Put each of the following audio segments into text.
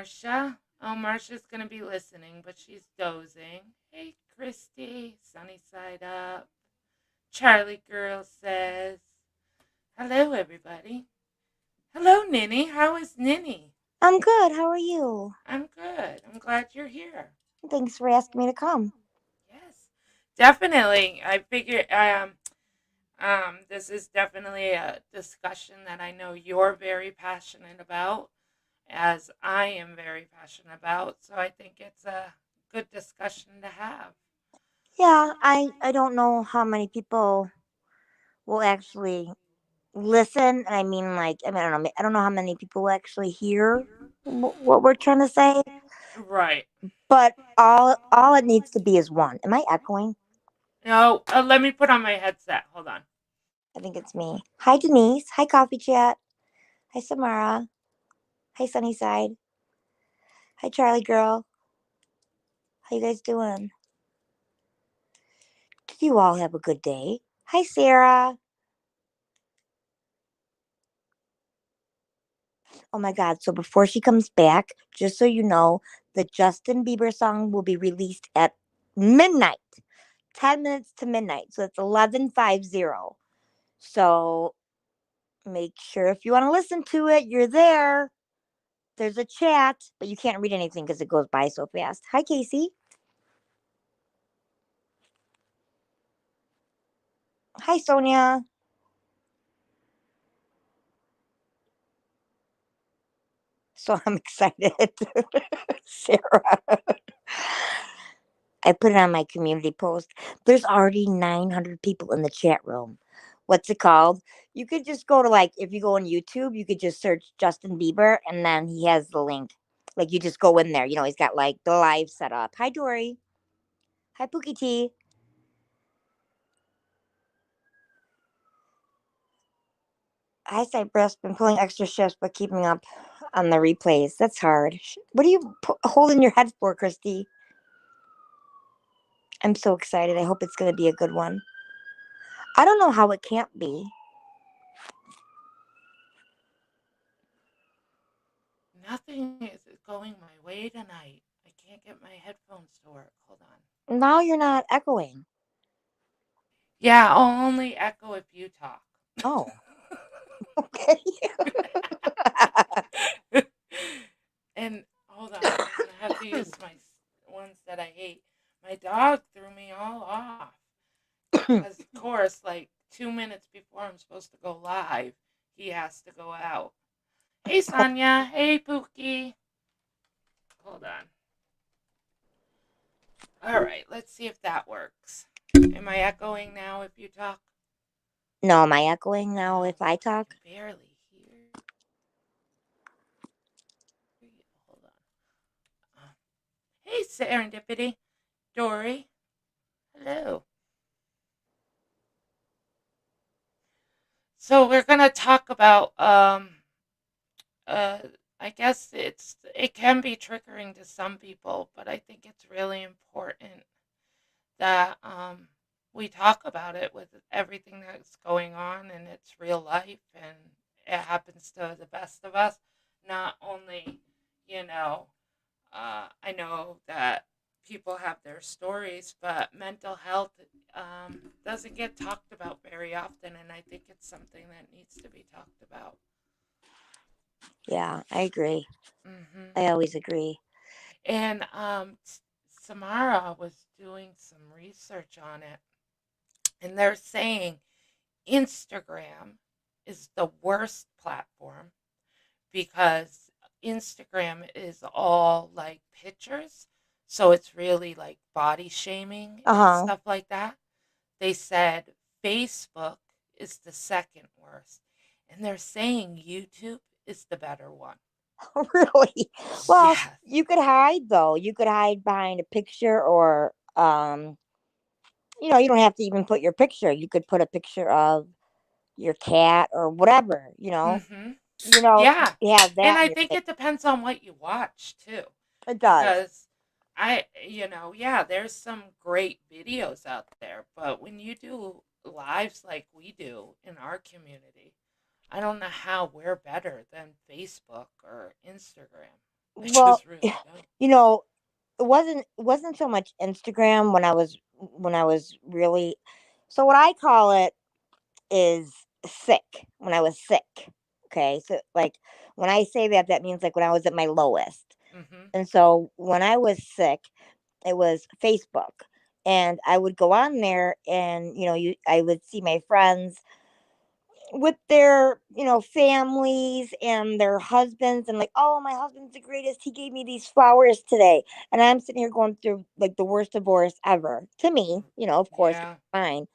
Marcia. Oh, Marcia's going to be listening, but she's dozing. Hey, Christy. Sunny side up. Charlie girl says, hello, everybody. Hello, Ninny. How is Ninny? I'm good. How are you? I'm good. I'm glad you're here. Thanks for asking me to come. Yes, definitely. I figure this is definitely a discussion that I know you're very passionate about, as I am very passionate about. So I think it's a good discussion to have. Yeah, I don't know how many people will actually listen. And I mean, I don't know how many people will actually hear what we're trying to say. Right. But all it needs to be is one. Am I echoing? No, let me put on my headset. Hold on. I think it's me. Hi, Denise. Hi, Coffee Chat. Hi, Samara. Hi, Sunnyside. Hi, Charlie Girl. How you guys doing? Did you all have a good day? Hi, Sarah. Oh my God. So before she comes back, just so you know, the Justin Bieber song will be released at midnight, 10 minutes to midnight. So it's 11:50. So make sure if you want to listen to it, you're there. There's a chat, but you can't read anything because it goes by so fast. Hi, Casey. Hi, Sonia. So I'm excited. Sarah. I put it on my community post. There's already 900 people in the chat room. What's it called? You could just go to, like, if you go on YouTube, you could just search Justin Bieber and then he has the link. Like, you just go in there. He's got like the live set up. Hi, Dory. Hi, Pookie T. Hi, Cypress. Been pulling extra shifts but keeping up on the replays. That's hard. What are you holding your head for, Christy? I'm so excited. I hope it's going to be a good one. I don't know how it can't be. Nothing is going my way tonight. I can't get my headphones to work. Hold on. Now you're not echoing. Yeah, I'll only echo if you talk. Oh, okay. And hold on, I'm gonna have to use my ones that I hate. My dog threw me all off because, of course, like 2 minutes before I'm supposed to go live, he has to go out. Hey, Sonia. Hey, Pookie. Hold on. All right, let's see if that works. Am I echoing now if you talk? No, am I echoing now No, if I I talk? can barely hear you. Hold on. Hey, Serendipity. Dory. Hello. So we're gonna talk about uh I guess it can be triggering to some people, but I think it's really important that we talk about it with everything that's going on, and it's real life, and it happens to the best of us. Not only, you know, I know that people have their stories, but mental health doesn't get talked about very often, and I think it's something that needs to be talked about. Yeah, I agree. Hmm. I always agree. And Samara was doing some research on it, and they're saying Instagram is the worst platform because Instagram is all like pictures. So it's really like body shaming Uh and huh. stuff like that. They said Facebook is the second worst. And they're saying YouTube is the better one. Really? Well, Yes. you could hide though. You could hide behind a picture, or you don't have to even put your picture. You could put a picture of your cat or whatever. Mm-hmm. You know, Yeah. you have And that in I your think face. it depends on what you watch too. It does. Because yeah, there's some great videos out there, but when you do lives like we do in our community, I don't know how we're better than Facebook or Instagram. I Well, just really don't. you know, it wasn't so much Instagram when I was really, so what I call it is sick, when I was sick. Okay. So like when I say that, that means like when I was at my lowest. Mhm. And so when I was sick, it was Facebook. And I would go on there and I would see my friends with their families and their husbands, and like, oh, my husband's the greatest, he gave me these flowers today. And I'm sitting here going through like the worst divorce ever to me, of course, Yeah. fine.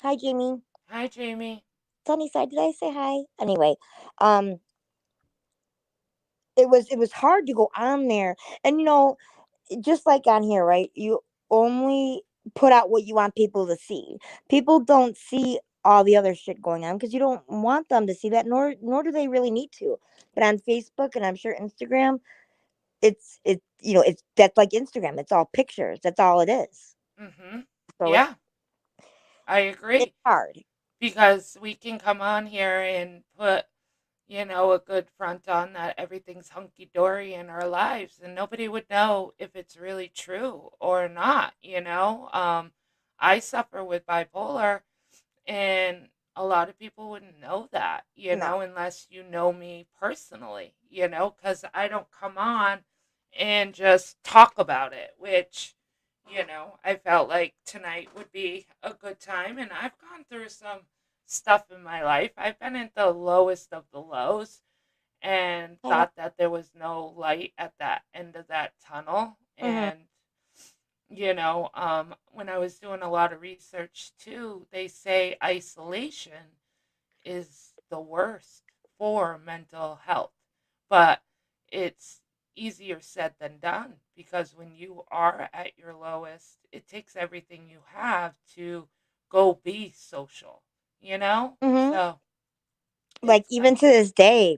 Hi, Jamie. Hi, Jamie. Sunnyside, did I say hi? Anyway, um it was hard to go on there. And just like on here, right? You only put out what you want people to see. People don't see all the other shit going on because you don't want them to see that, nor do they really need to. But on Facebook, and I'm sure Instagram, it's that's like Instagram. It's all pictures. That's all it is. Mhm. So Yeah, I it's agree hard. because we can come on here and put, a good front on that everything's hunky dory in our lives, and nobody would know if it's really true or not. I suffer with bipolar, and a lot of people wouldn't know that, No. unless you know me personally, because I don't come on and just talk about it, which, I felt like tonight would be a good time. And I've gone through some stuff in my life. I've been at the lowest of the lows and I know. thought that there was no light at that end of that tunnel. Hmm. And when I was doing a lot of research too, they say isolation is the worst for mental health. But it's easier said than done because when you are at your lowest, it takes everything you have to go be social, you know? Hmm. So Like it's even to this day,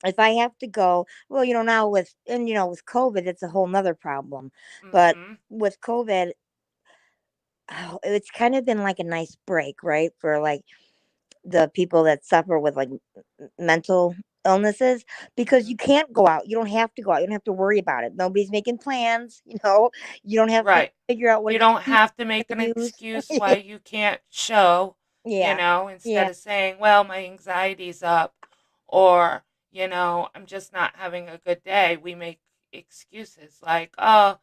if I have to go, well, now with COVID, it's a whole nother problem. But mhm. with COVID, oh, it's kind of been like a nice break, right? For like the people that suffer with like mental illnesses, because you Mhm. can't go out. You don't have to go out. You don't have to worry about it. Nobody's making plans. You don't have to Right. figure out what You don't excuse have to make an to use. excuse why you can't show, Yeah. instead Yeah. of saying, well, my anxiety's up or, I'm just not having a good day. We make excuses like, oh,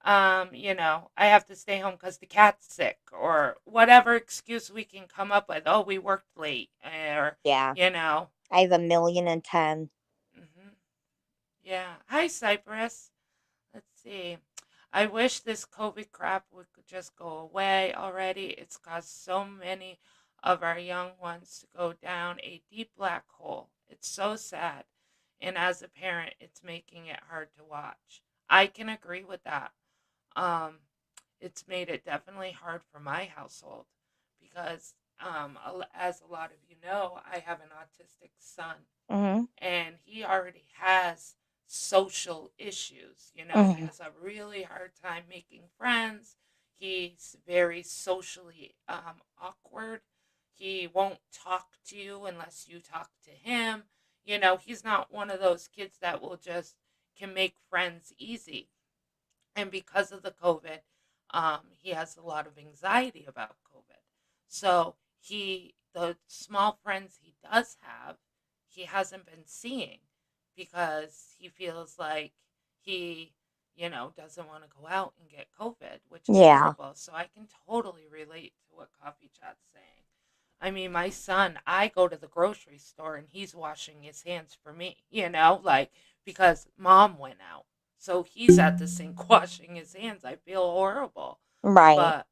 I have to stay home because the cat's sick or whatever excuse we can come up with. Oh, we worked late or, Yeah. you know. I have 1,000,010. hmm Yeah. Hi, Cypress. Let's see. I wish this COVID crap would just go away already. It's caused so many of our young ones to go down a deep black hole. It's so sad. And as a parent, it's making it hard to watch. I can agree with that. Um, it's made it definitely hard for my household because, as a lot of you know, I have an autistic son Mm-hmm. and he already has social issues. He Mm-hmm. has a really hard time making friends. He's very socially awkward. He won't talk to you unless you talk to him. He's not one of those kids that will just can make friends easy. And because of the COVID, he has a lot of anxiety about COVID. So the small friends he does have, he hasn't been seeing because he feels like he, doesn't want to go out and get COVID, which is Yeah. horrible. So I can totally relate to what Coffee Chat's saying. I mean, my son, I go to the grocery store and he's washing his hands for me, like because mom went out. So he's at the sink washing his hands. I feel horrible. Right. But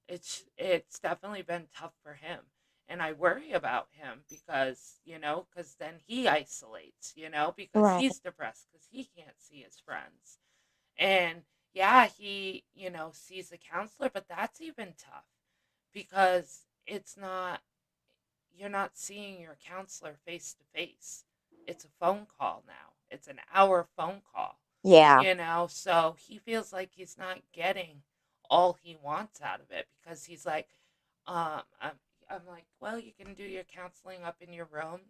it's definitely been tough for him. And I worry about him because, because then he isolates, because Right. he's depressed because he can't see his friends. And yeah, he, sees a counselor, but that's even tough because it's not you're not seeing your counselor face to face. It's a phone call now. It's an hour phone call, Yeah. so he feels like he's not getting all he wants out of it because he's like, um, I'm, I'm like, well, you can do your counseling up in your room,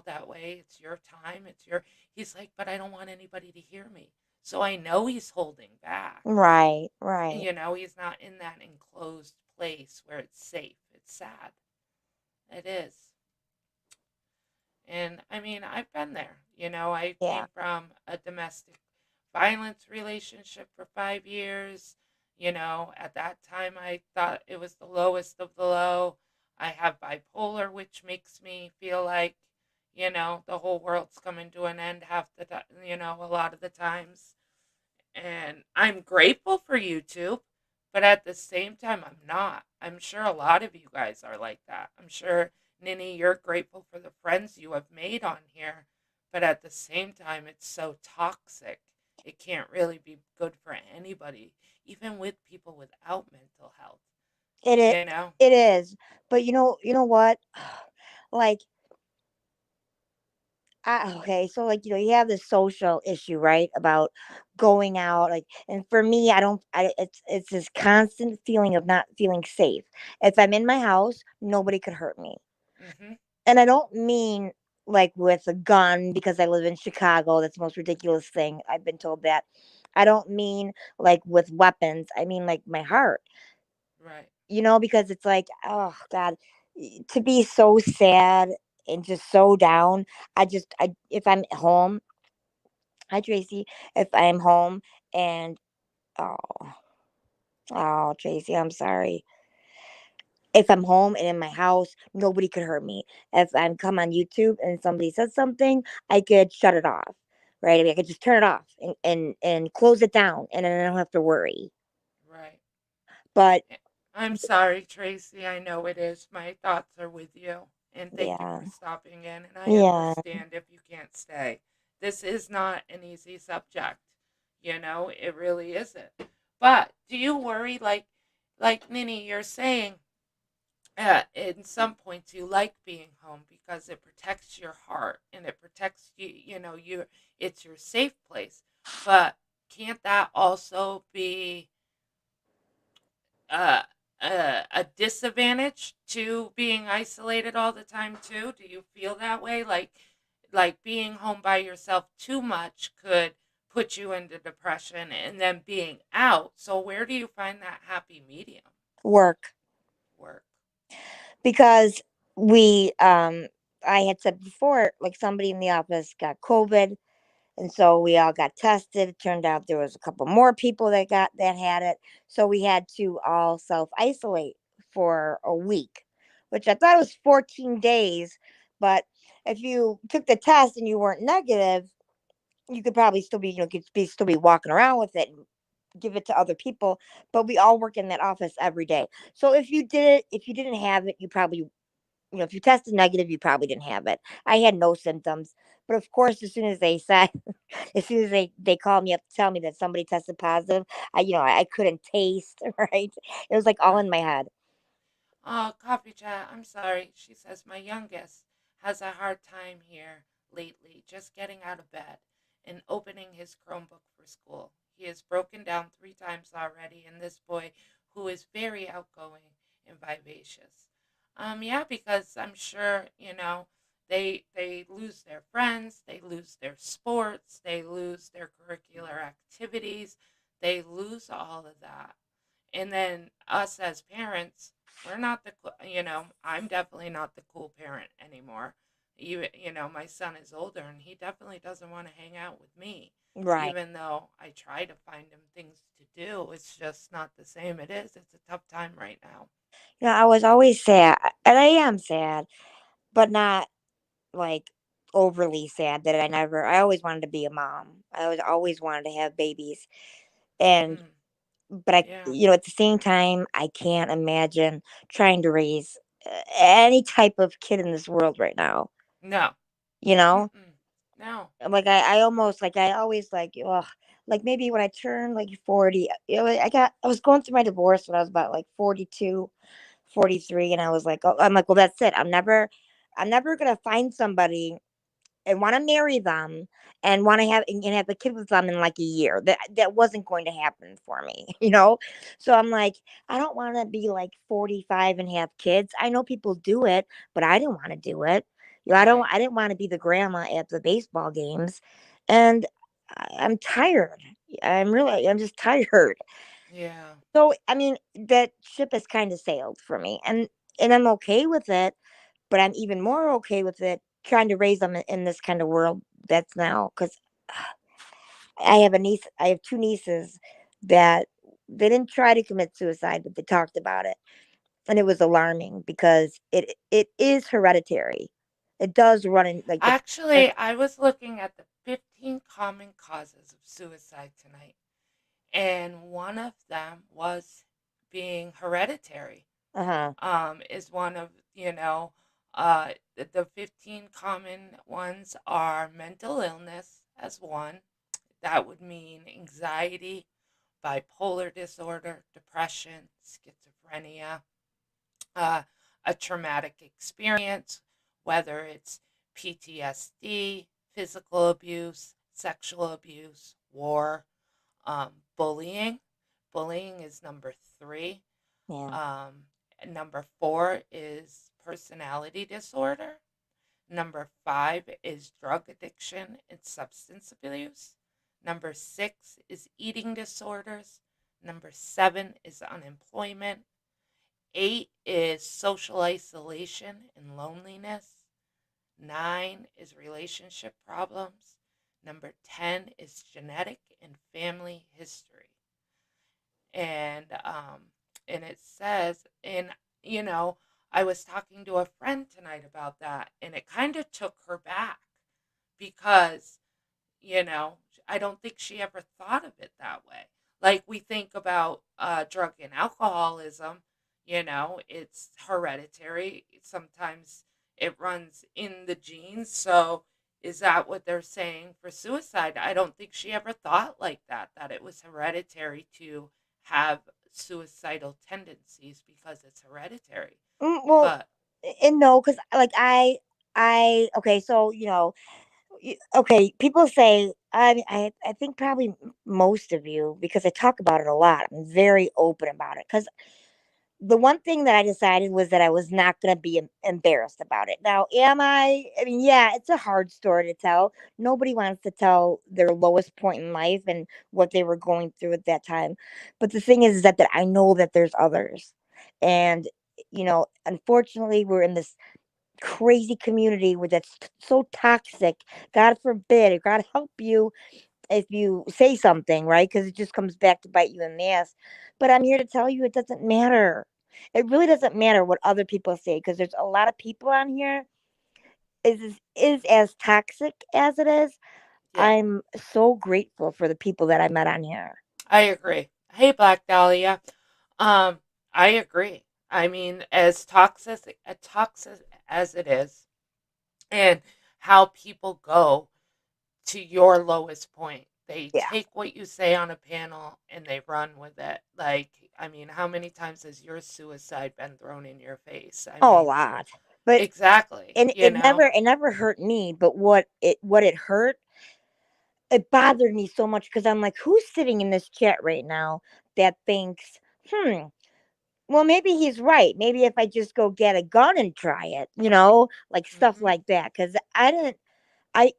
that way it's your time. He's like, but I don't want anybody to hear me. So I know he's holding back. Right, right. He's not in that enclosed place where it's safe. It's sad. It is. And I mean, I've been there. I Yeah. came from a domestic violence relationship for 5 years. At that time, I thought it was the lowest of the low. I have bipolar, which makes me feel like, the whole world's coming to an end half the time, a lot of the times. And I'm grateful for YouTube, but at the same time, I'm not. I'm sure a lot of you guys are like that. I'm sure, Ninny, you're grateful for the friends you have made on here, but at the same time, it's so toxic. It can't really be good for anybody, even with people without mental health, It is. you know? It is. But you know what? Like, okay, so like you have this social issue, right? About going out, like, and for me, I don't. It's this constant feeling of not feeling safe. If I'm in my house, nobody could hurt me, Mm-hmm. and I don't mean like with a gun because I live in Chicago. That's the most ridiculous thing. I've been told that. I don't mean like with weapons. I mean like my heart. Right. Because it's like, oh God, to be so sad and just so down. If I'm at home, hi Tracy, if I'm home and, oh, oh, Tracy, I'm sorry. If I'm home and in my house, nobody could hurt me. If I'm come on YouTube and somebody says something, I could shut it off. Right? I mean, I could just turn it off and close it down, and then I don't have to worry. Right. But I'm sorry, Tracy. I know it is. My thoughts are with you. And thank you yeah, for stopping in. And I yeah, understand if you can't stay. This is not an easy subject. It really isn't. But do you worry, like Ninny, you're saying, in some points you like being home because it protects your heart and it protects you. It's your safe place. But can't that also be uh, a disadvantage to being isolated all the time too? Do you feel that way? Like being home by yourself too much could put you into depression, and then being out. So where do you find that happy medium? work. Work. Because I had said before, like somebody in the office got COVID, and so we all got tested. It turned out there was a couple more people that had it, so we had to all self isolate for a week, which I thought was 14 days. But if you took the test and you weren't negative, you could probably still be, still be walking around with it and give it to other people. But we all work in that office every day. So if you didn't have it, you probably, if you tested negative, you probably didn't have it. I had no symptoms. But of course, as soon as they said, as soon as they called me up to tell me that somebody tested positive, I couldn't taste, right? It was like all Right. in my head. Oh, coffee chat. I'm sorry. She says my youngest has a hard time here lately, just getting out of bed and opening his Chromebook for school. He has broken down 3 times already, and this boy, who is very outgoing and vivacious. Yeah, because I'm sure they lose their friends, they lose their sports, they lose their curricular activities, they lose all of that, and then us as parents, we're not I'm definitely not the cool parent anymore. My son is older and he definitely doesn't want to hang out with me, Right. even though I try to find him things to do. It's just not the same. It's a tough time right now. I was always sad, and I am sad, but not like overly sad that I always wanted to be a mom. I was always wanted to have babies. And Mm, but yeah. at the same time, I can't imagine trying to raise any type of kid in this world right now. No. You know, Mm-mm. No. like I almost like I always like, ugh, like maybe when I turn like 40, I was going through my divorce when I was about like 42, 43, and I was like, oh, I'm like, well, that's it. I'm never gonna find somebody and want to marry them and want to have a kid with them in like a year. That wasn't going to happen for me, you know. So I'm like, I don't want to be like 45 and have kids. I know people do it, but I didn't want to do it. You know, Right. I didn't want to be the grandma at the baseball games, and I'm tired. I'm just tired. Yeah. So I mean, that ship has kind of sailed for me, and I'm okay with it, but I'm even more okay with it trying to raise them in this kind of world that's now, because I have two nieces that they didn't try to commit suicide, but they talked about it, and it was alarming because it is hereditary. It does run in like the Actually, I was looking at the 15 common causes of suicide tonight, and one of them was being hereditary. uh huh Is one of, the 15 common ones are mental illness as one. That would mean anxiety, bipolar disorder, depression, schizophrenia, uh, a traumatic experience, whether it's PTSD, physical abuse, sexual abuse, war, bullying. Bullying is number three. yeah Um, Number four is personality disorder. Number five is drug addiction and substance abuse. Number six is eating disorders. Number seven is unemployment. Eight is social isolation and loneliness. Nine is relationship problems. Number 10 is genetic and family history. And and it says, and you know, I was talking to a friend tonight about that, and it kind of took her back because, you know, I don't think she ever thought of it that way. Like we think about drug and alcoholism, it's hereditary. Sometimes it runs in the genes. So is that what they're saying for suicide? I don't think she ever thought like that, that it was hereditary to have suicidal tendencies because it's hereditary. well, But and no, because like I okay, so okay, people say, I think probably most of you, because I talk about it a lot. I'm very open about it because the one thing that I decided was that I was not going to be embarrassed about it. Now, am I? I mean, yeah, it's a hard story to tell. Nobody wants to tell their lowest point in life and what they were going through at that time. But the thing is that I know that there's others. And, unfortunately, we're in this crazy community where that's so toxic. God forbid, or God help you if you say something, right? Because it just comes back to bite you in the ass. But I'm here to tell you it doesn't matter. It really doesn't matter what other people say, because there's a lot of people on here is as toxic as it is. yeah, I'm so grateful for the people that I met on here. I agree. Hey, Black Dahlia. Um, I agree. I mean, as toxic as it is, and how people go to your lowest point. They Yeah. take what you say on a panel and they run with it. Like, I mean, how many times has your suicide been thrown in your face? I Oh, a mean, lot. But exactly. and it never hurt me, but what it hurt, it bothered me so much because I'm like, who's sitting in this chat right now that thinks, hmm, well, maybe he's right. Maybe if I just go get a gun and try it, like stuff Hmm. like that. Because I,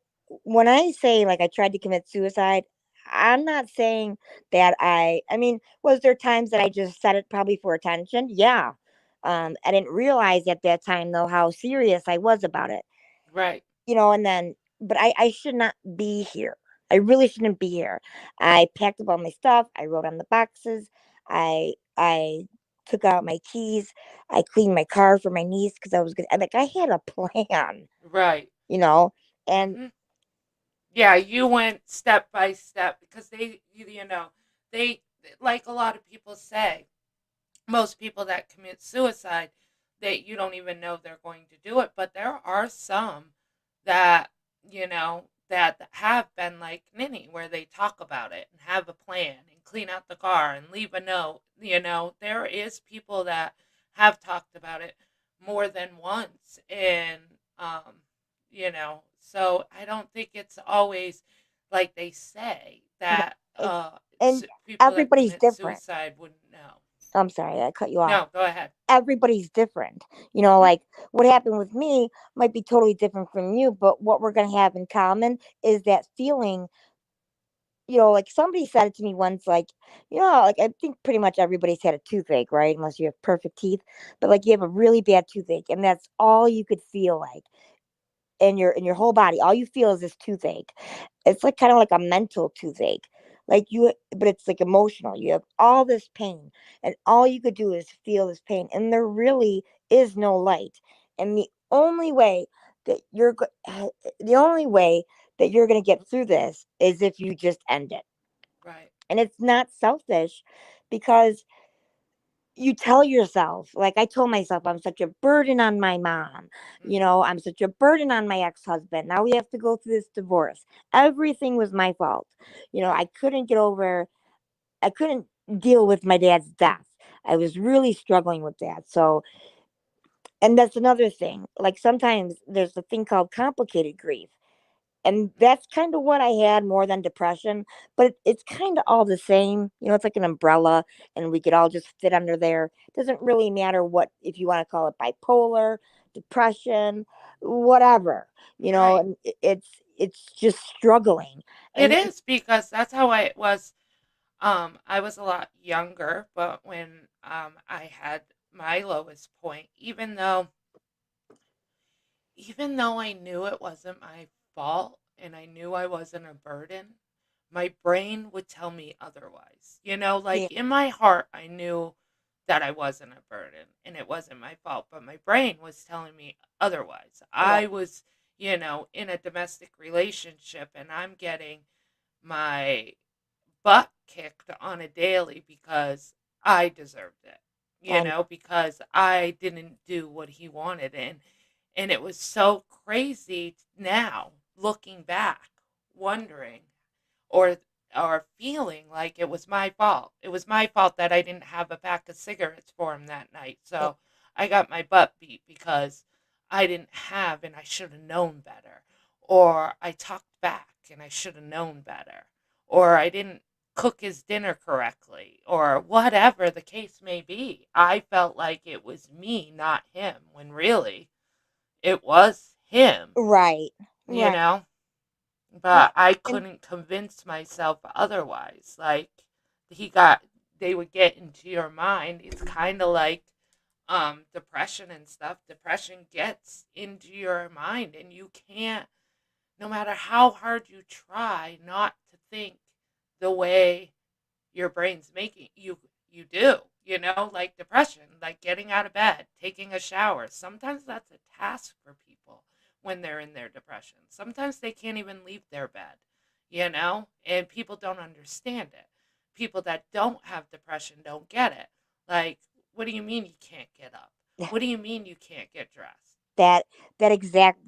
when I say like I tried to commit suicide, I'm not saying that I mean, was there times that I just said it probably for attention? Yeah. I didn't realize at that time though how serious I was about it, Right. and then, but I should not be here. I really shouldn't be here. I packed up all my stuff. I wrote on the boxes. I took out my keys. I cleaned my car for my niece because I was gonna. Like I had a plan, Right. you know. And Hmm. Yeah, you went step by step because they, like a lot of people say, most people that commit suicide, that you don't even know they're going to do it, but there are some that that have been like Ninny, where they talk about it and have a plan and clean out the car and leave a note. There is people that have talked about it more than once, and So I don't think it's always like they say No, that it's and people that everybody's commit different. suicide wouldn't know. I'm sorry, I cut you off. No, go ahead. Everybody's different. Hmm. Like what happened with me might be totally different from you, but what we're going to have in common is that feeling. Like somebody said it to me once, like, like I think pretty much everybody's had a toothache, right? Unless you have perfect teeth, but like you have a really bad toothache, and that's all you could feel like in your whole body. All you feel is this toothache. It's like kind of like a mental toothache. But it's like emotional. You have all this pain, and all you could do is feel this pain, and there really is no light. And that you're go- the only way that you're going to get through this is if you just end it. Right. And it's not selfish because you tell yourself, like I told myself, I'm such a burden on my mom. Hmm. I'm such a burden on my ex-husband. Now we have to go through this divorce. Everything was my fault. Right. I couldn't deal with my dad's death. I was really struggling with that. So, and that's another thing. Like sometimes there's a thing called complicated grief. And Hmm. that's kind of what I had more than depression, but it's kind of all the same. It's like an umbrella, and we could all just fit under there. It doesn't really matter what, if you want to call it bipolar, depression, whatever. Right. And it's just struggling. It And is because that's how I was. I was a lot younger, but when I had my lowest point, even though I knew it wasn't my fault and I knew I wasn't a burden, my brain would tell me otherwise. yeah, Like in my heart, I knew that I wasn't a burden and it wasn't my fault, but my brain was telling me otherwise. right, I was, in a domestic relationship and I'm getting my butt kicked on a daily because I deserved it. and Because I didn't do what he wanted, and it was so crazy now looking back, wondering or or feeling like it was my fault. It was my fault that I didn't have a pack of cigarettes for him that night. it, So I got my butt beat because I didn't have and I should have known better. Or I talked back and I should have known better. Or I didn't cook his dinner correctly or whatever the case may be. I felt like it was me, not him, when really it was him, right, you right. know? Yeah, But I and couldn't convince myself otherwise. Like he got they would get into your mind. It's kind of like depression and stuff. Depression gets into your mind and you can't, no matter how hard you try not to think the way your brain's making you do, like depression, like getting out of bed, taking a shower. Sometimes that's a task for people when they're in their depression. Sometimes they can't even leave their bed, and people don't understand it. People that don't have depression don't get it. Like, what do you mean you can't get up? What do you mean you can't get dressed? that that exact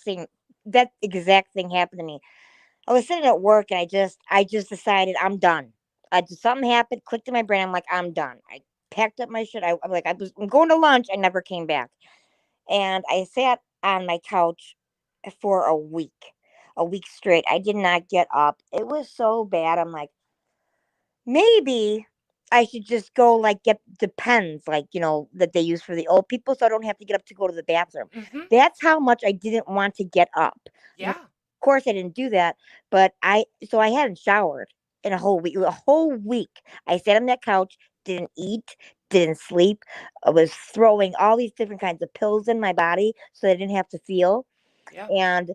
thing happened to me. I was sitting at work, and I just decided I'm done. Something happened, clicked in my brain. I'm like, I'm done. I packed up my shit. I'm going to lunch. I never came back, and I sat on my couch for a week straight. I did not get up. It was so bad. I'm like, maybe I should just go, like, get Depends, like, that they use for the old people, so I don't have to get up to go to the bathroom. Mm-hmm. That's how much I didn't want to get up. Now, Yeah. of course, I didn't do that, but I hadn't showered in a whole week. A whole week, I sat on that couch, didn't eat, didn't sleep. I was throwing all these different kinds of pills in my body so I didn't have to feel. Yeah. And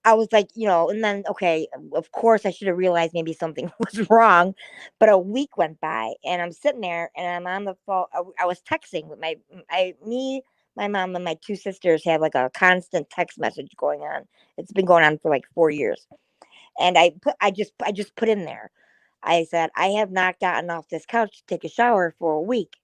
I was like, and then, okay, of course I should have realized maybe something was wrong. But a week went by, and I'm sitting there, and I'm on the phone. I was texting with my mom, and my two sisters have like a constant text message going on. It's been going on for like 4 years. And I just put in there. I said, I have not gotten off this couch to take a shower for a week.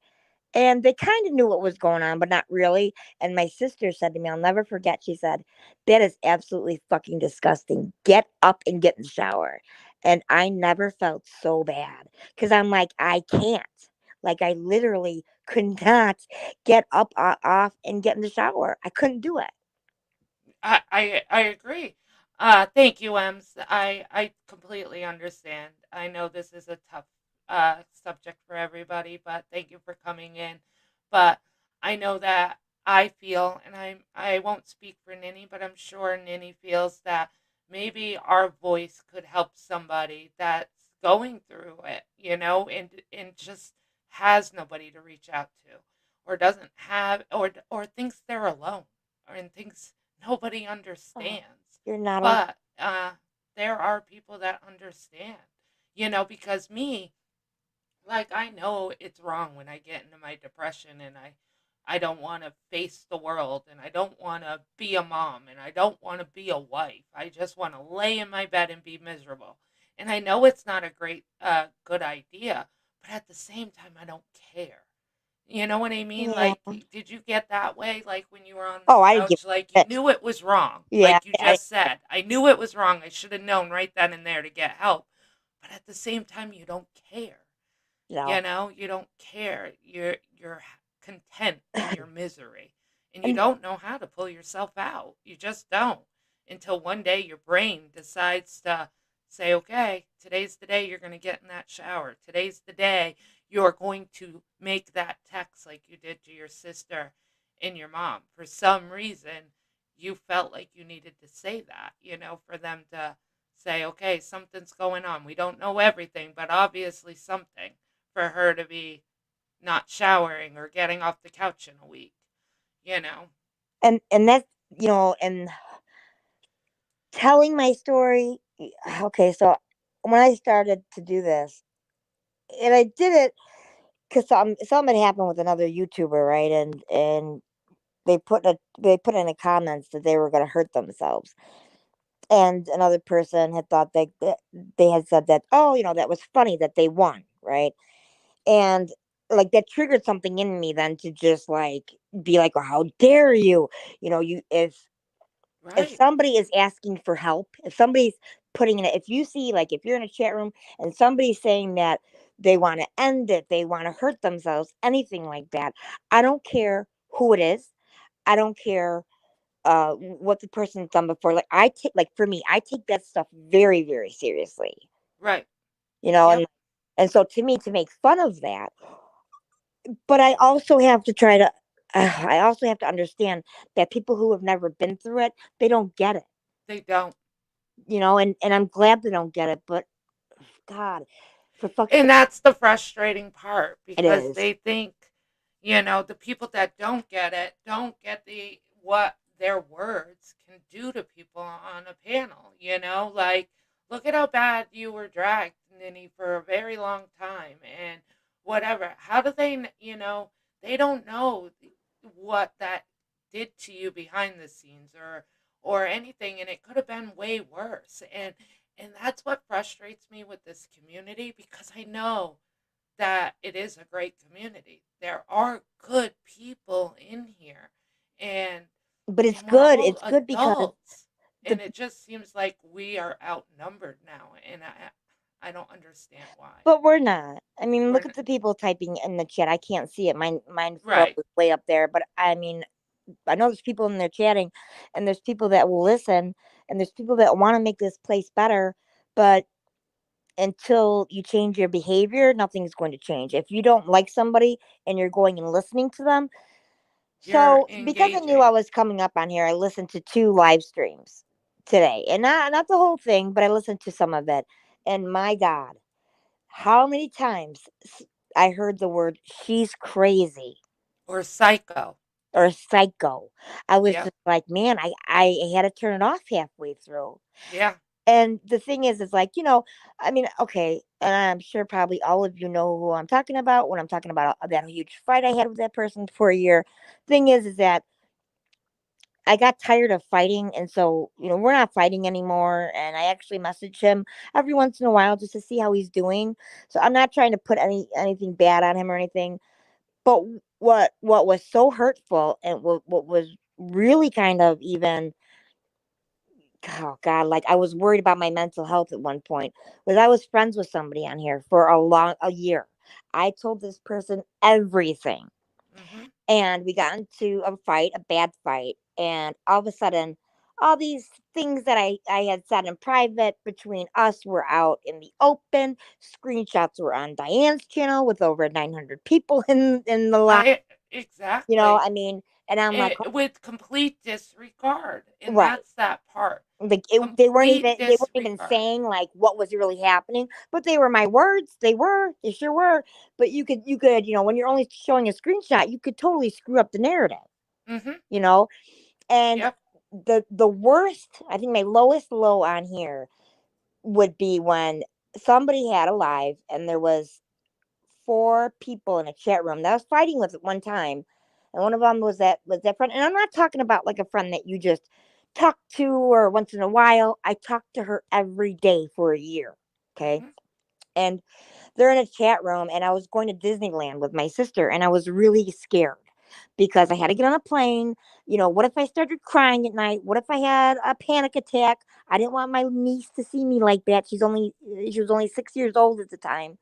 And they kind of knew what was going on, but not really. And my sister said to me, I'll never forget, she said, that is absolutely fucking disgusting. Get up and get in the shower. And I never felt so bad because I'm like, I can't. Like, I literally could not get up off and get in the shower. I couldn't do it. I agree. Thank you, Ems. I completely understand. I know this is a tough subject for everybody, but thank you for coming in. But I know that I feel, and I won't speak for Ninny, but I'm sure Ninny feels that maybe our voice could help somebody that's going through it, and just has nobody to reach out to, or doesn't have, or thinks they're alone, and thinks nobody Oh, understands. you're not alone. But there are people that understand, because me, like, I know it's wrong when I get into my depression, and I don't want to face the world, and I don't want to be a mom, and I don't want to be a wife. I just want to lay in my bed and be miserable. And I know it's not a good idea, but at the same time, I don't care. You know what I mean? Yeah. Like, did you get that way? Like, when you were on Oh, the I didn't give couch, like, you a shit. knew it was wrong. Yeah. Like you just said, I knew it was wrong. I should have known right then and there to get help. But at the same time, you don't care. No. You don't care. You're content in your misery, and you And don't know how to pull yourself out. You just don't, until one day your brain decides to say, "Okay, today's the day you're going to get in that shower. Today's the day you're going to make that text like you did to your sister and your mom." For some reason, you felt like you needed to say that, for them to say, "Okay, something's going on. We don't know everything, but obviously something." For her to be not showering or getting off the couch in a week, you know? and that's, and telling my story. Okay, so when I started to do this, and I did it because something had happened with another YouTuber, right? And they put in the comments that they were going to hurt themselves, and another person had thought they had said that, oh, that was funny that they won, right? And like that triggered something in me then to just like be like, oh, how dare you, you if Right, somebody is asking for help, if somebody's putting in it, if you see, like, if you're in a chat room and somebody's saying that they want to end it, they want to hurt themselves, anything like that, I don't care who it is. I don't care what the person's done before. Like, I take, like, for me, I take that stuff very, very seriously, right. you know, Yep, and so to me, to make fun of that, but I also have to try to. I also have to understand that people who have never been through it, they don't get it, they don't. and I'm glad they don't get it, but God, for fuck's And sake, that's the frustrating part, it because is. they think, the people that don't get it don't get what their words can do to people on a panel, like, look at how bad you were dragged, Ninny, for a very long time, and whatever. How do they, they don't know what that did to you behind the scenes, or anything, and it could have been way worse. And that's what frustrates me with this community, because I know that it is a great community. There are good people in here, and But it's and we're good. all It's good because adults, the and it just seems like we are outnumbered now, and I don't understand why. but we're not. I mean, We're look at the people typing in the chat. I can't see it. Mine right. froze way up there. But I mean, I know there's people in there chatting, and there's people that will listen, and there's people that want to make this place better. But until you change your behavior, nothing's going to change. If you don't like somebody and you're going and listening to them. You're So because I knew engaging. I was coming up on here, I listened to two live streams today. And not the whole thing, but I listened to some of it. And my God, how many times I heard the word she's crazy Or psycho. or psycho. I was Yep. just like, man, I had to turn it off halfway through. Yeah. And the thing is like, I mean, okay, and I'm sure probably all of you know who I'm talking about when I'm talking about that huge fight I had with that person for a year. Thing is that I got tired of fighting, and so, we're not fighting anymore. And I actually message him every once in a while just to see how he's doing. So I'm not trying to put anything bad on him or anything. But what was so hurtful, and what was really kind of even, oh God, like I was worried about my mental health at one point, was I was friends with somebody on here for a year. I told this person everything, Mhm. and we got into a fight, a bad fight, and all of a sudden, all these things that I had said in private between us were out in the open. Screenshots were on Diane's channel with over 900 people in the live. I You know, exactly. I mean, and I'm like, With complete disregard, and right. that's that part. Like Complete they weren't even disregard. saying like what was really happening, but they were my words. They sure were. But you know, when you're only showing a screenshot, you could totally screw up the narrative. Mhm. You know, and Yep. the worst, I think my lowest low on here would be when somebody had a live and there was four people in a chat room that I was fighting with at one time, and one of them was that friend. And I'm not talking about like a friend that you just talk to or once in a while. I talked to her every day for a year. Okay, Mhm. and they're in a chat room, and I was going to Disneyland with my sister, and I was really scared because I had to get on a plane. You know, what if I started crying at night? What if I had a panic attack? I didn't want my niece to see me like that. She was only 6 years old at the time,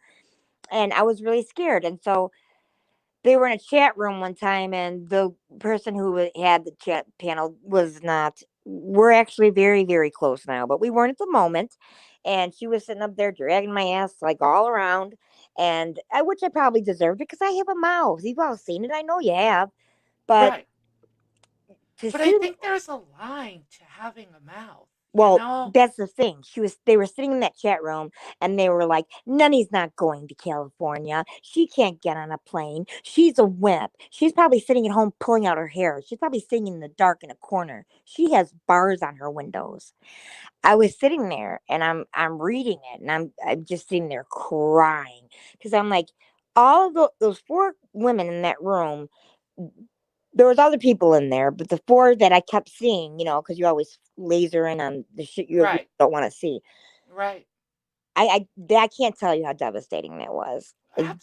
and I was really scared. And so they were in a chat room one time, and the person who had the chat panel was not. We're actually very, very close now, but we weren't at the moment. And she was sitting up there dragging my ass like all around, and which I probably deserved because I have a mouth. You've all seen it, I know you have. But Right. to But I sit, think there's a line to having a mouth. You well, know. that's the thing. They were sitting in that chat room and they were like, Nunny's not going to California. She can't get on a plane. She's a wimp. She's probably sitting at home pulling out her hair. She's probably sitting in the dark in a corner. She has bars on her windows. I was sitting there and I'm reading it and I'm just sitting there crying because I'm like, those four women in that room, there was other people in there, but the four that I kept seeing, you know, because you always laser in on the shit you really Right. don't want to see. Right. I can't tell you how devastating that was.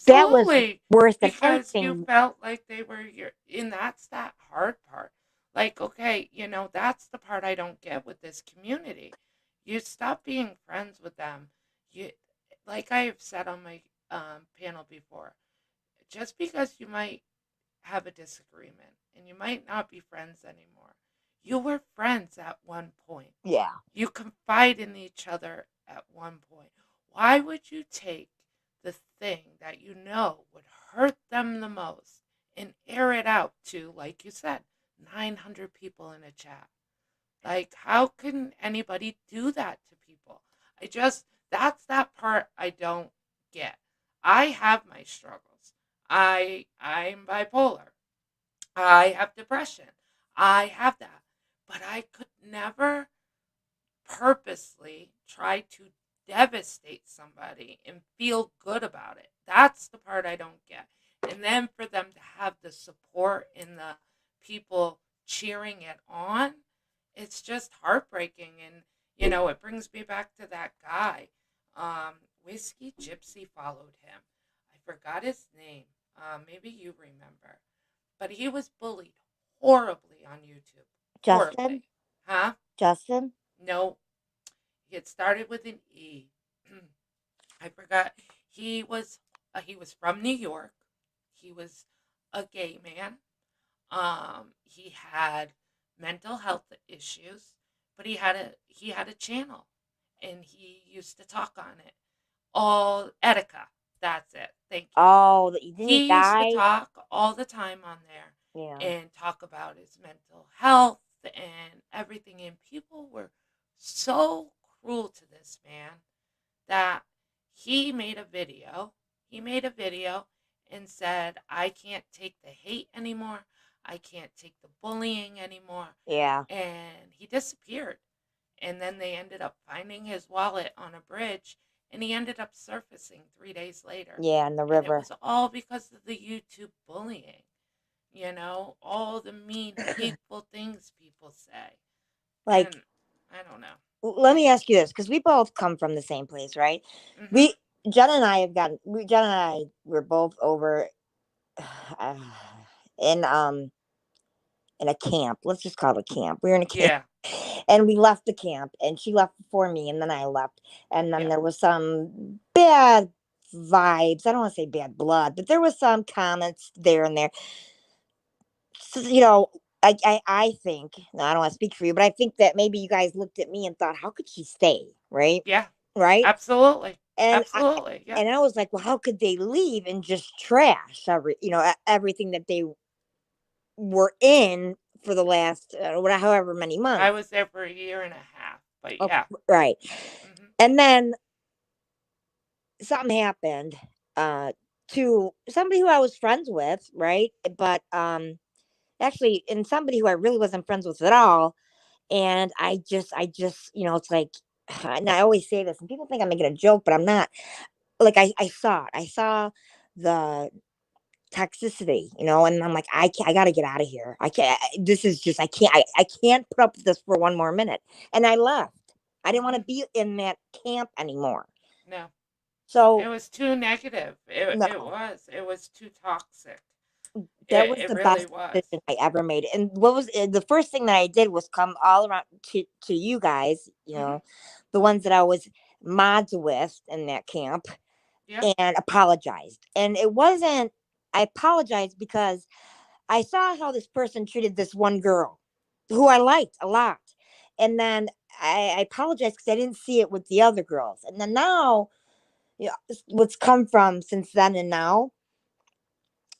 That was Absolutely. worse than Because you anything. felt like they were your, and that's that hard part. Like, okay, that's the part I don't get with this community. You stop being friends with them. You, like I have said on my panel before, just because you might have a disagreement and you might not be friends anymore, you were friends at one point. Yeah, You confide in each other at one point. Why would you take the thing that you know would hurt them the most and air it out to, like you said, 900 people in a chat? Like, how can anybody do that to people? That's that part I don't get. I have my struggles. I'm bipolar. I have depression. I have that. But I could never purposely try to devastate somebody and feel good about it. That's the part I don't get. And then for them to have the support and the people cheering it on, it's just heartbreaking. And, it brings me back to that guy. Whiskey Gypsy followed him. I forgot his name. Maybe you remember. But he was bullied horribly on YouTube. Justin, Horribly. Huh? Justin. No, it started with an E. I forgot. He was from New York. He was a gay man. He had mental health issues, but he had a channel, and he used to talk on it. All Etika. That's it. Thank you. Oh, didn't he He used to die? talk all the time on there Yeah, and talk about his mental health and everything. And people were so cruel to this man that he made a video. He made a video and said, I can't take the hate anymore. I can't take the bullying anymore. yeah, And he disappeared. And then they ended up finding his wallet on a bridge, and he ended up surfacing 3 days later. yeah, in the And it river. was all because of the YouTube bullying, all the mean, hateful things people say. Like, And I don't know. let me ask you this, because we both come from the same place, right? Mm-hmm. We, Jenna and I have gotten, Jenna and I were both over uh, in in a camp. Let's just call it a camp. We were in a camp, Yeah. and we left the camp, and she left before me, and then I left, and then Yeah. there was some bad vibes. I don't want to say bad blood, but there was some comments there and there. So, you know, I think, no, I don't want to speak for you, but I think that maybe you guys looked at me and thought, how could she stay? Right. Yeah. Right. Absolutely. And Absolutely. Yeah. and I was like, well, how could they leave and just trash everything that they were in for the last however many I months. was there for a year and a half, but Oh, yeah. right. Mhm. And then something happened to somebody who I was friends with, right? But actually, and somebody who I really wasn't friends with at all. And I just, it's like, and I always say this, and people think I'm making a joke, but I'm not. Like I saw it. I saw the toxicity, and I'm like, I gotta get out of here. I can't. This is just, I can't put up with this for one more minute. And I left. I didn't want to Mhm. be in that camp anymore. No. It So was too negative. It no, it was. It was too toxic. that It was it the really best was. decision I ever made. And what was the first thing that I did was come all around to you guys, Mhm. the ones that I was mods with in that camp, Yep. and apologized. And it wasn't. I apologized because I saw how this person treated this one girl who I liked a lot. And then I apologized because I didn't see it with the other girls. And then now, what's come from since then and now,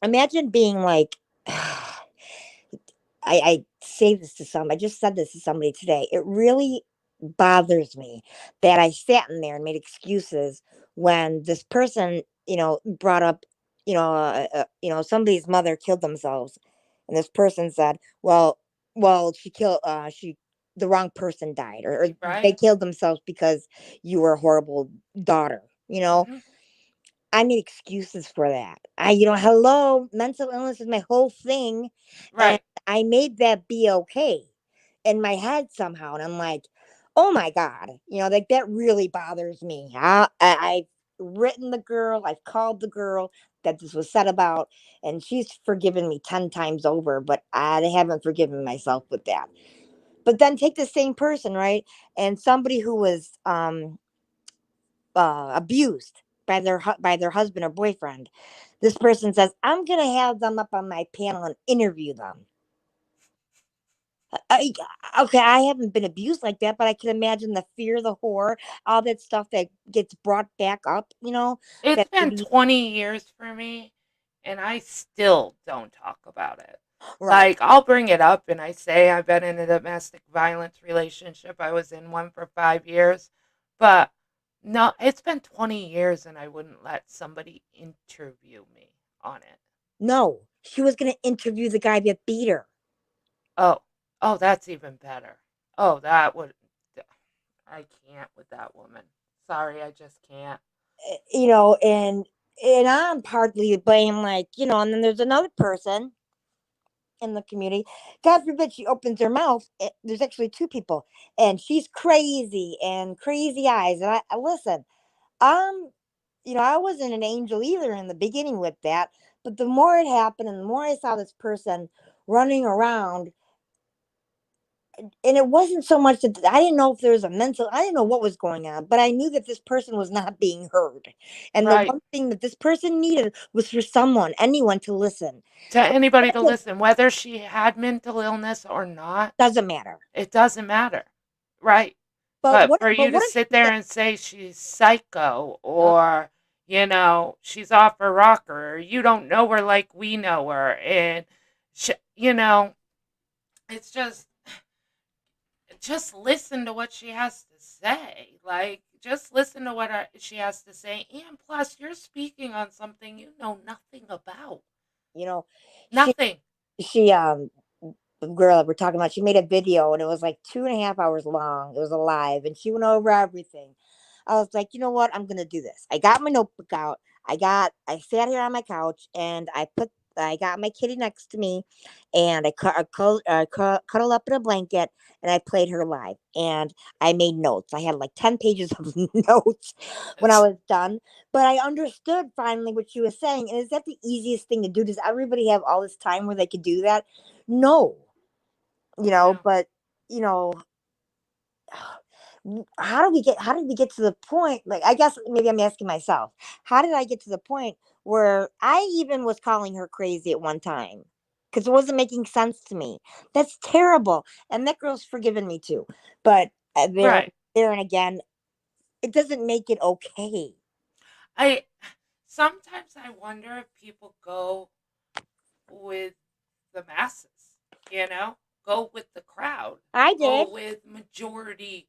imagine being like, I say this to some. I just said this to somebody today. It really bothers me that I sat in there and made excuses when this person, brought up, somebody's mother killed themselves, and this person said, well, the wrong person died, or You they right? killed themselves because you were a horrible daughter. Mhm. I made excuses for that. Yeah. Hello, mental illness is my whole thing. And Right. I made that be okay in my head somehow. And I'm like, oh my God, like that really bothers me. I've written the girl, I've called the girl that this was said about, and she's forgiven me 10 times over, but I haven't forgiven myself with that. But then take the same person, right? And somebody who was abused by their husband or boyfriend. This person says, "I'm gonna have them up on my panel and interview them." I, okay, I haven't been abused like that, but I can imagine the fear, the horror, all that stuff that gets brought back up. It's That been maybe 20 years for me, and I still don't talk about it. right. Like, I'll bring it up and I say I've been in a domestic violence relationship. I was in one for 5 years. But no, it's been 20 years and I wouldn't let somebody interview me on it. No, she was gonna interview the guy that beat her. Oh, oh, that's even better. Oh, that would. I can't with that woman. Sorry, I just can't. And I'm partly to blame, like, and then there's another person in the community. God forbid she opens her mouth. There's actually two people, and she's crazy and crazy eyes. And I listen. Um, I wasn't an angel either in the beginning with that, but the more it happened, and the more I saw this person running around, and it wasn't so much that I didn't know if there was I didn't know what was going on, but I knew that this person was not being heard, and the Right. one thing that this person needed was for anyone to listen. To anybody to It listen, whether she had mental illness or not, doesn't matter. it doesn't matter. Right. But But what? for But you to what if sit she there said, and say she's psycho uh, or, she's off her rocker, or you don't know her like we know her, and, sh it's just listen to what she has to say. Like, just listen to what she has to say. And plus, you're speaking on something you know nothing about. you know, she Nothing. she the girl that we're talking about, she made a video and it was like 2.5 hours long. It was alive and she went over everything. I was like, you know what? I'm gonna do this. I got my notebook out. I sat here on my couch and I got my kitty next to me, and cuddled up in a blanket, and I played her live. And I made notes. I had like 10 pages of notes when I was done. But I understood finally what she was saying. And is that the easiest thing to do? Does everybody have all this time where they could do that? No, No. but you know, how did we get to the point? Like, I guess maybe I'm asking myself, how did I get to the point where I even was calling her crazy at one time? because it wasn't making sense to me. That's terrible. And that girl's forgiven me too. But Right. there and again, it doesn't make it okay. I sometimes I wonder if people go with the masses, you know? Go with the crowd. I did. Go with majority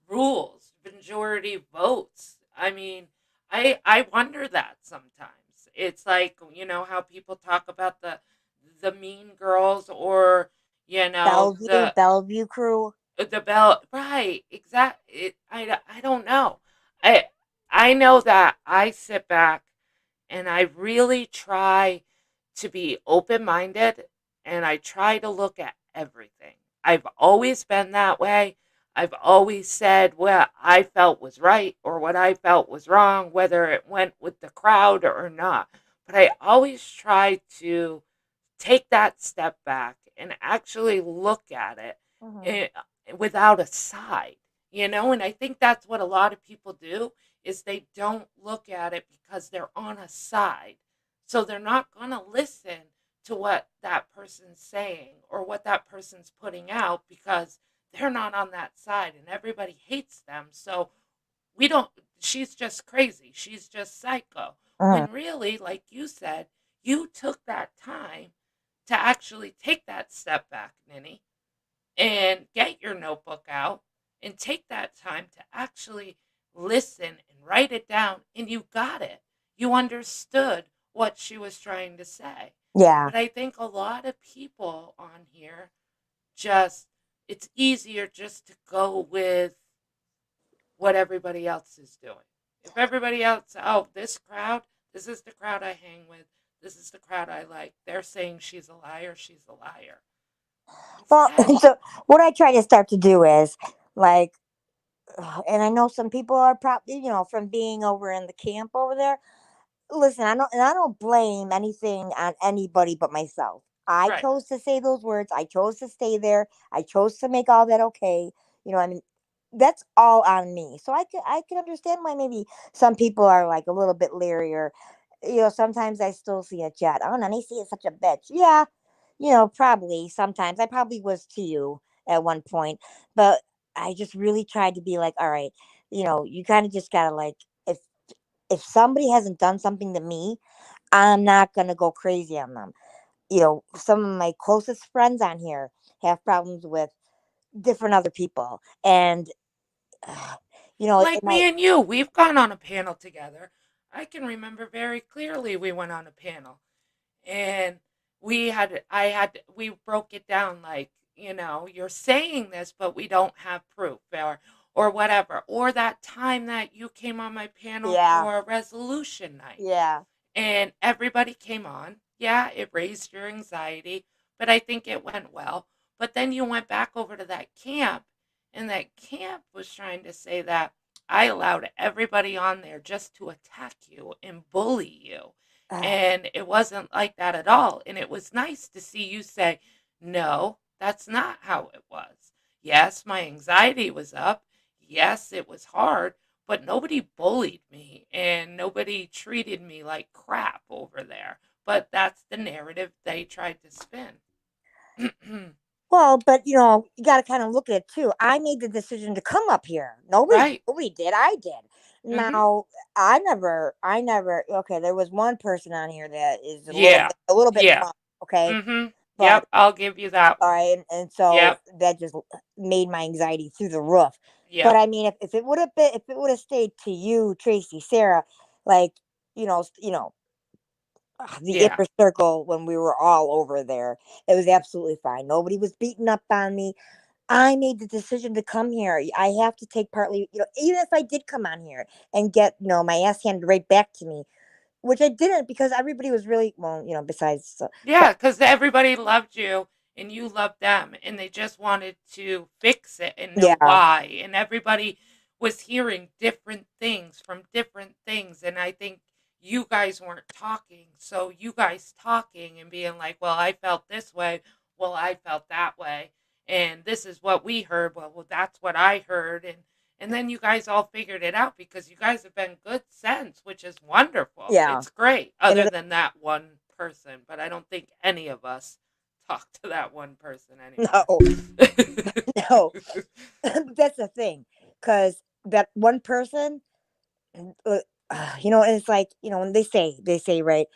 rules, majority votes. I mean, I wonder that sometimes. It's like, you know, how people talk about the mean girls, or you know, Bellevue crew. the bell, right, exactly. I don't know. I I know that I sit back and I really try to be open minded, and I try to look at everything. I've always been that way. I've always said what I felt was right or what I felt was wrong, whether it went with the crowd or not. But I always try to take that step back and actually look at it, Hmm. eh, without a side, you know? And I think that's what a lot of people do, is they don't look at it because they're on a side. So they're not going to listen to what that person's saying or what that person's putting out, because they're not on that side and everybody hates them. So we don't, she's just crazy. She's just psycho. Hmm. When really, like you said, you took that time to actually take that step back, Ninny, and get your notebook out and take that time to actually listen and write it down, and you got it. You understood what she was trying to say. Yeah. But I think a lot of people on here just, it's easier just to go with what everybody else is doing. If everybody else, oh, this crowd, this is the crowd I hang with, this is the crowd I like, they're saying she's a liar. Well, Instead, so what I try to start to do is like, and I know some people are probably, from being over in the camp over there. Listen, I don't blame anything on anybody but myself. I right, chose to say those words. I chose to stay there. I chose to make all that okay. I mean, that's all on me. So I can understand why maybe some people are like a little bit leery, or sometimes I still see a chat. Oh, Nancy is such a bitch. Yeah, probably sometimes I probably was to you at one point, but I just really tried to be like, all right, you kind of just gotta like, if somebody hasn't done something to me, I'm not gonna go crazy on them. Some of my closest friends on here have problems with different other people, and like and me and you, we've gone on a panel together. I can remember very clearly we went on a panel, and we broke it down like, you know, you're saying this but we don't have proof, or whatever, or that time that you came on my panel yeah, for a resolution night yeah, and everybody came on. Yeah, it raised your anxiety, but I think it went well. But then you went back over to that camp, and that camp was trying to say that I allowed everybody on there just to attack you and bully you. ugh, And it wasn't like that at all. And it was nice to see you say, no, that's not how it was. Yes, my anxiety was up. Yes, it was hard, but nobody bullied me and nobody treated me like crap over there. But that's the narrative they tried to spin. well, but you got to kind of look at it too. I made the decision to come up here. Right. Nobody did. I did. Mhm. Now, I never. Okay, there was one person on here that is Yeah. a little bit Yeah. much. Okay, Mhm. but Yep, I'll give you that all one. right, and so Yep. that just made my anxiety through the roof. But Yep. I mean, if it would have been, if it would have stayed to you, Tracy, Sarah, like the Yeah. inner circle when we were all over there, it was absolutely fine. Nobody was beating up on me. I made the decision to come here. I have to take partly, even if I did come on here and get, my ass handed right back to me, which I didn't, because everybody was really, well, besides, so Yeah, because everybody loved you and you loved them, and they just wanted to fix it and know yeah, why. And everybody was hearing different things from different things. And I think you guys weren't talking. So you guys talking and being like, well, I felt this way. Well, I felt that way. And this is what we heard. Well, that's what I heard. And then you guys all figured it out because you guys have been good sense, which is wonderful. yeah. It's great, And other it, than that one person, but I don't think any of us. talk to that one person anymore. No, no. That's the thing, because that one person, uh, and it's like, when they say, right,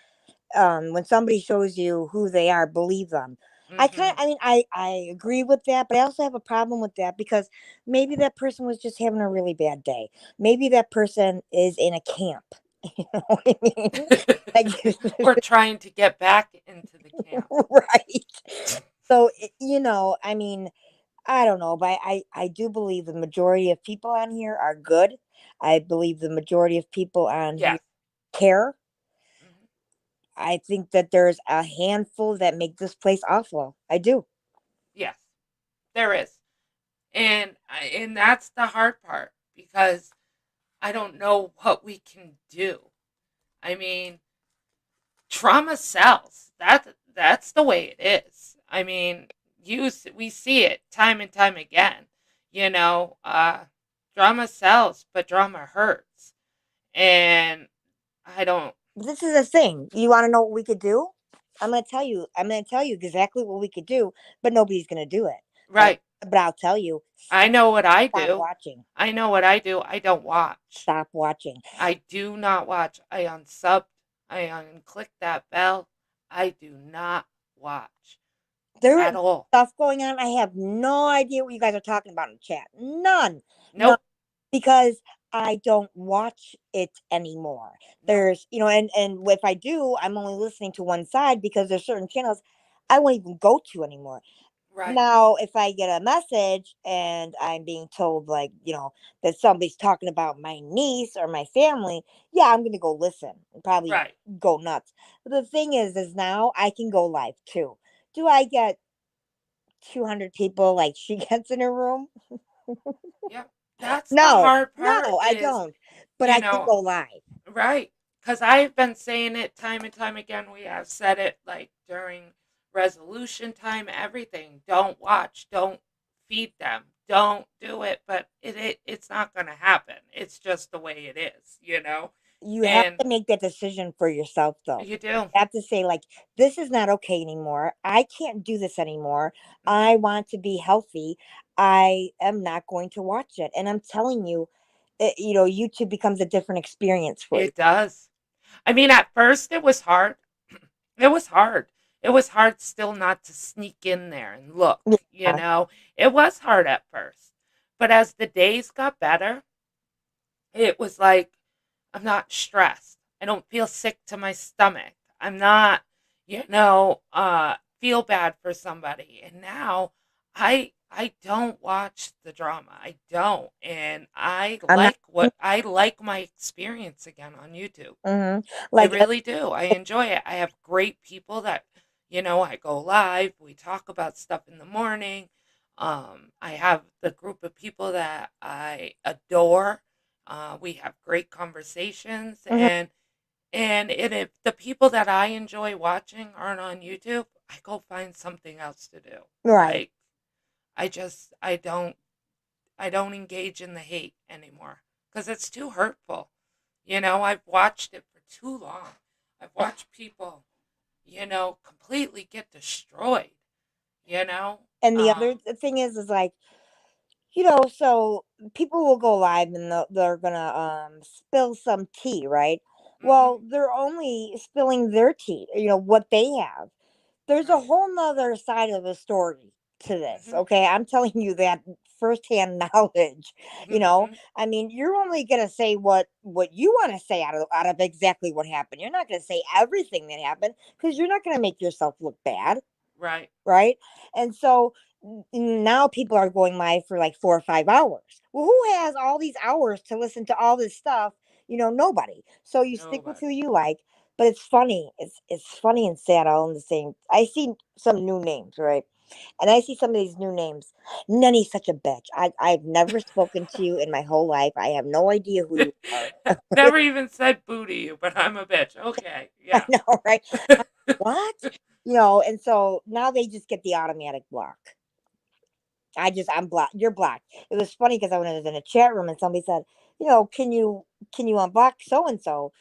when somebody shows you who they are, believe them. Mhm. I agree with that, but I also have a problem with that because maybe that person was just having a really bad day. Maybe that person is in a camp. You know what I mean? Like, Or trying to get back into the camp. right. So, I don't know, but I do believe the majority of people on here are good. I believe the majority of people on here Yes. care. Mhm. I think that there's a handful that make this place awful. I do. Yes. There is. And that's the hard part because I don't know what we can do. I mean, trauma sells. That's the way it is. I mean, we see it time and time again. You know, drama sells, but drama hurts. And I don't. This is the thing. You want to know what we could do? I'm going to tell you. I'm going to tell you exactly what we could do, but nobody's going to do it. But Right. but I'll tell you. I know what I Stop do. watching. I know what I do. I don't watch. Stop watching. I do not watch. I unsubbed. I unclicked that bell. I do not watch There at is all. stuff going on. I have no idea what you guys are talking about in chat. None. None. Nope. Because I don't watch it anymore. Nope. There's, and if I do, I'm only listening to one side because there's certain channels I won't even go to anymore. Right. Now, if I get a message and I'm being told, like, that somebody's talking about my niece or my family, yeah, I'm going to go listen and probably Right. go nuts. But the thing is now I can go live too. Do I get 200 people like she gets in her room? Yep. That's the No, hard part no, I is, don't. But you I can know, go live. right. Because I've been saying it time and time again. We have said it like during resolution time, everything. Don't watch. Don't feed them. Don't do it. But it's not going to happen. It's just the way it is, you know? You have And to make that decision for yourself, though. you You do. have to say, like, this is not okay anymore. I can't do this anymore. Hmm. I want to be healthy. I am not going to watch it. And I'm telling you, YouTube becomes a different experience for you. It does. I mean, at first it was hard. It was hard. It was hard still not to sneak in there and look, you Yeah. know? It was hard at first. But as the days got better, it was like I'm not stressed. I don't feel sick to my stomach. I'm not, feel bad for somebody. And now I don't watch the drama. I don't. And I'm not. I like my experience again on YouTube. Mhm. I Like, really do. I enjoy it. I have great people that, I go live. We talk about stuff in the morning. I have the group of people that I adore. We have great conversations, mhm, and if the people that I enjoy watching aren't on YouTube, I go find something else to do. right. Like I don't engage in the hate anymore because it's too hurtful. I've watched it for too long. I've watched people, completely get destroyed, you know? And the other thing is like, so people will go live and they're gonna spill some tea, right? Mhm. Well, they're only spilling their tea, what they have. There's a Right. whole nother side of the story to this. Mhm. Okay, I'm telling you that firsthand knowledge. Mhm. You're only gonna say what you want to say out of exactly what happened. You're not gonna say everything that happened because you're not gonna make yourself look bad, Right. right? And so now people are going live for like 4 or 5 hours. Well, who has all these hours to listen to all this stuff? Nobody. So you stick with who Nobody. you like. But it's funny. It's funny and sad all in the same. I see some new names, right? And I see some of these new names. Nenny's such a bitch. I've never spoken to you in my whole life. I have no idea who you are. Never even said boo to you, but I'm a bitch. Okay. I Yeah. know, right? What? And so now they just get the automatic block. I'm blocked. You're blocked. It was funny because I was in a chat room and somebody said, can you unblock so and so?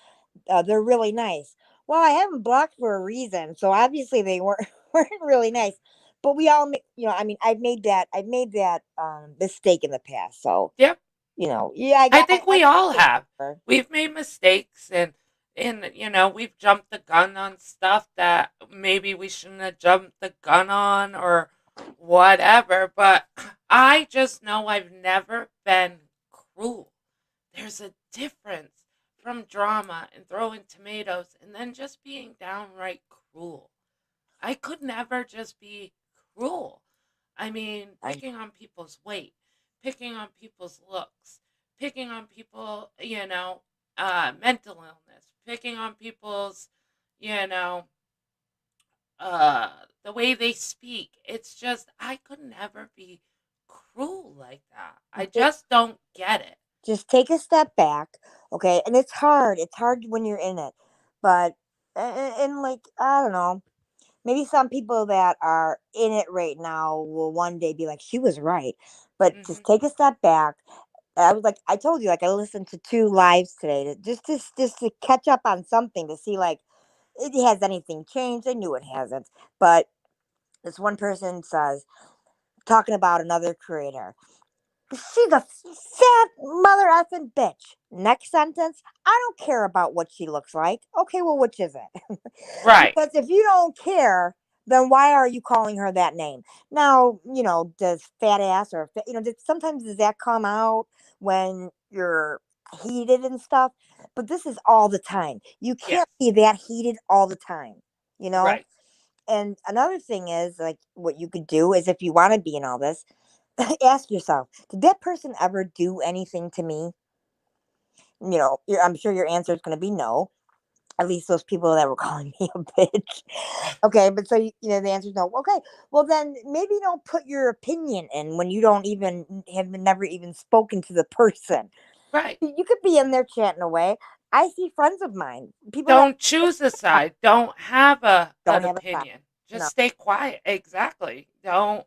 They're really nice. Well, I haven't blocked for a reason, so obviously they weren't. weren't really nice. But we all, I mean, I've made that mistake in the past. So, Yep. yeah, I think I we got all to have. her. We've made mistakes, and we've jumped the gun on stuff that maybe we shouldn't have jumped the gun on or whatever, but I just know I've never been cruel. There's a difference from drama and throwing tomatoes and then just being downright cruel. I could never just be cruel. I mean, I picking on people's weight, picking on people's looks, picking on people, mental illness, picking on people's, you know, the way they speak. It's just, I could never be cruel like that. I just, just don't get it. just take a step back, okay? And it's hard. It's hard when you're in it, but and like I don't know. Maybe some people that are in it right now will one day be like, she was right. But just Hmm. take a step back. I was like, I told you, like I listened to two lives today just to catch up on something to see like it has anything changed. I knew it hasn't, but this one person says talking about another creator. She's a fat mother effing bitch. Next sentence. I don't care about what she looks like. Okay, well, which is it? Right, Because if you don't care, then why are you calling her that name? Now, does fat ass or, sometimes does that come out when you're heated and stuff? But this is all the time. You yes, can't be that heated all the time, you know? right, And another thing is, like, what you could do is if you want to be in all this, ask yourself, did that person ever do anything to me? I'm sure your answer is going to be no. At least those people that were calling me a bitch. Okay, but so the answer is no. Okay, well then maybe don't put your opinion in when you don't even have never even spoken to the person. right. You could be in there chatting away. I see friends of mine, people that Don't choose a side. Don't have an don't have a thought. opinion. Just No, stay quiet. Exactly. Don't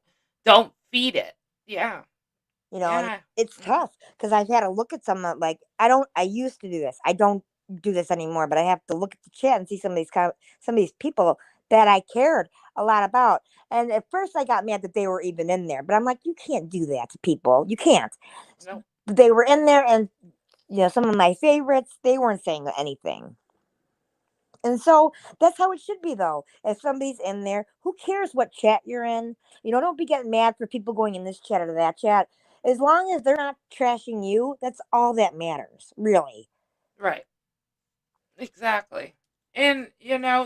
feed it. Yeah. and Yeah. it's Mhm. tough because I've had to look at some like I used to do this. I don't do this anymore, but I have to look at the chat and see some of these people that I cared a lot about. And at first, I got mad that they were even in there, but I'm like, you can't do that to people. You can't. No. They were in there, and some of my favorites, they weren't saying anything. And so that's how it should be, though. If somebody's in there, who cares what chat you're in? Don't be getting mad for people going in this chat or that chat. As long as they're not trashing you, that's all that matters, really. Right. Exactly. And,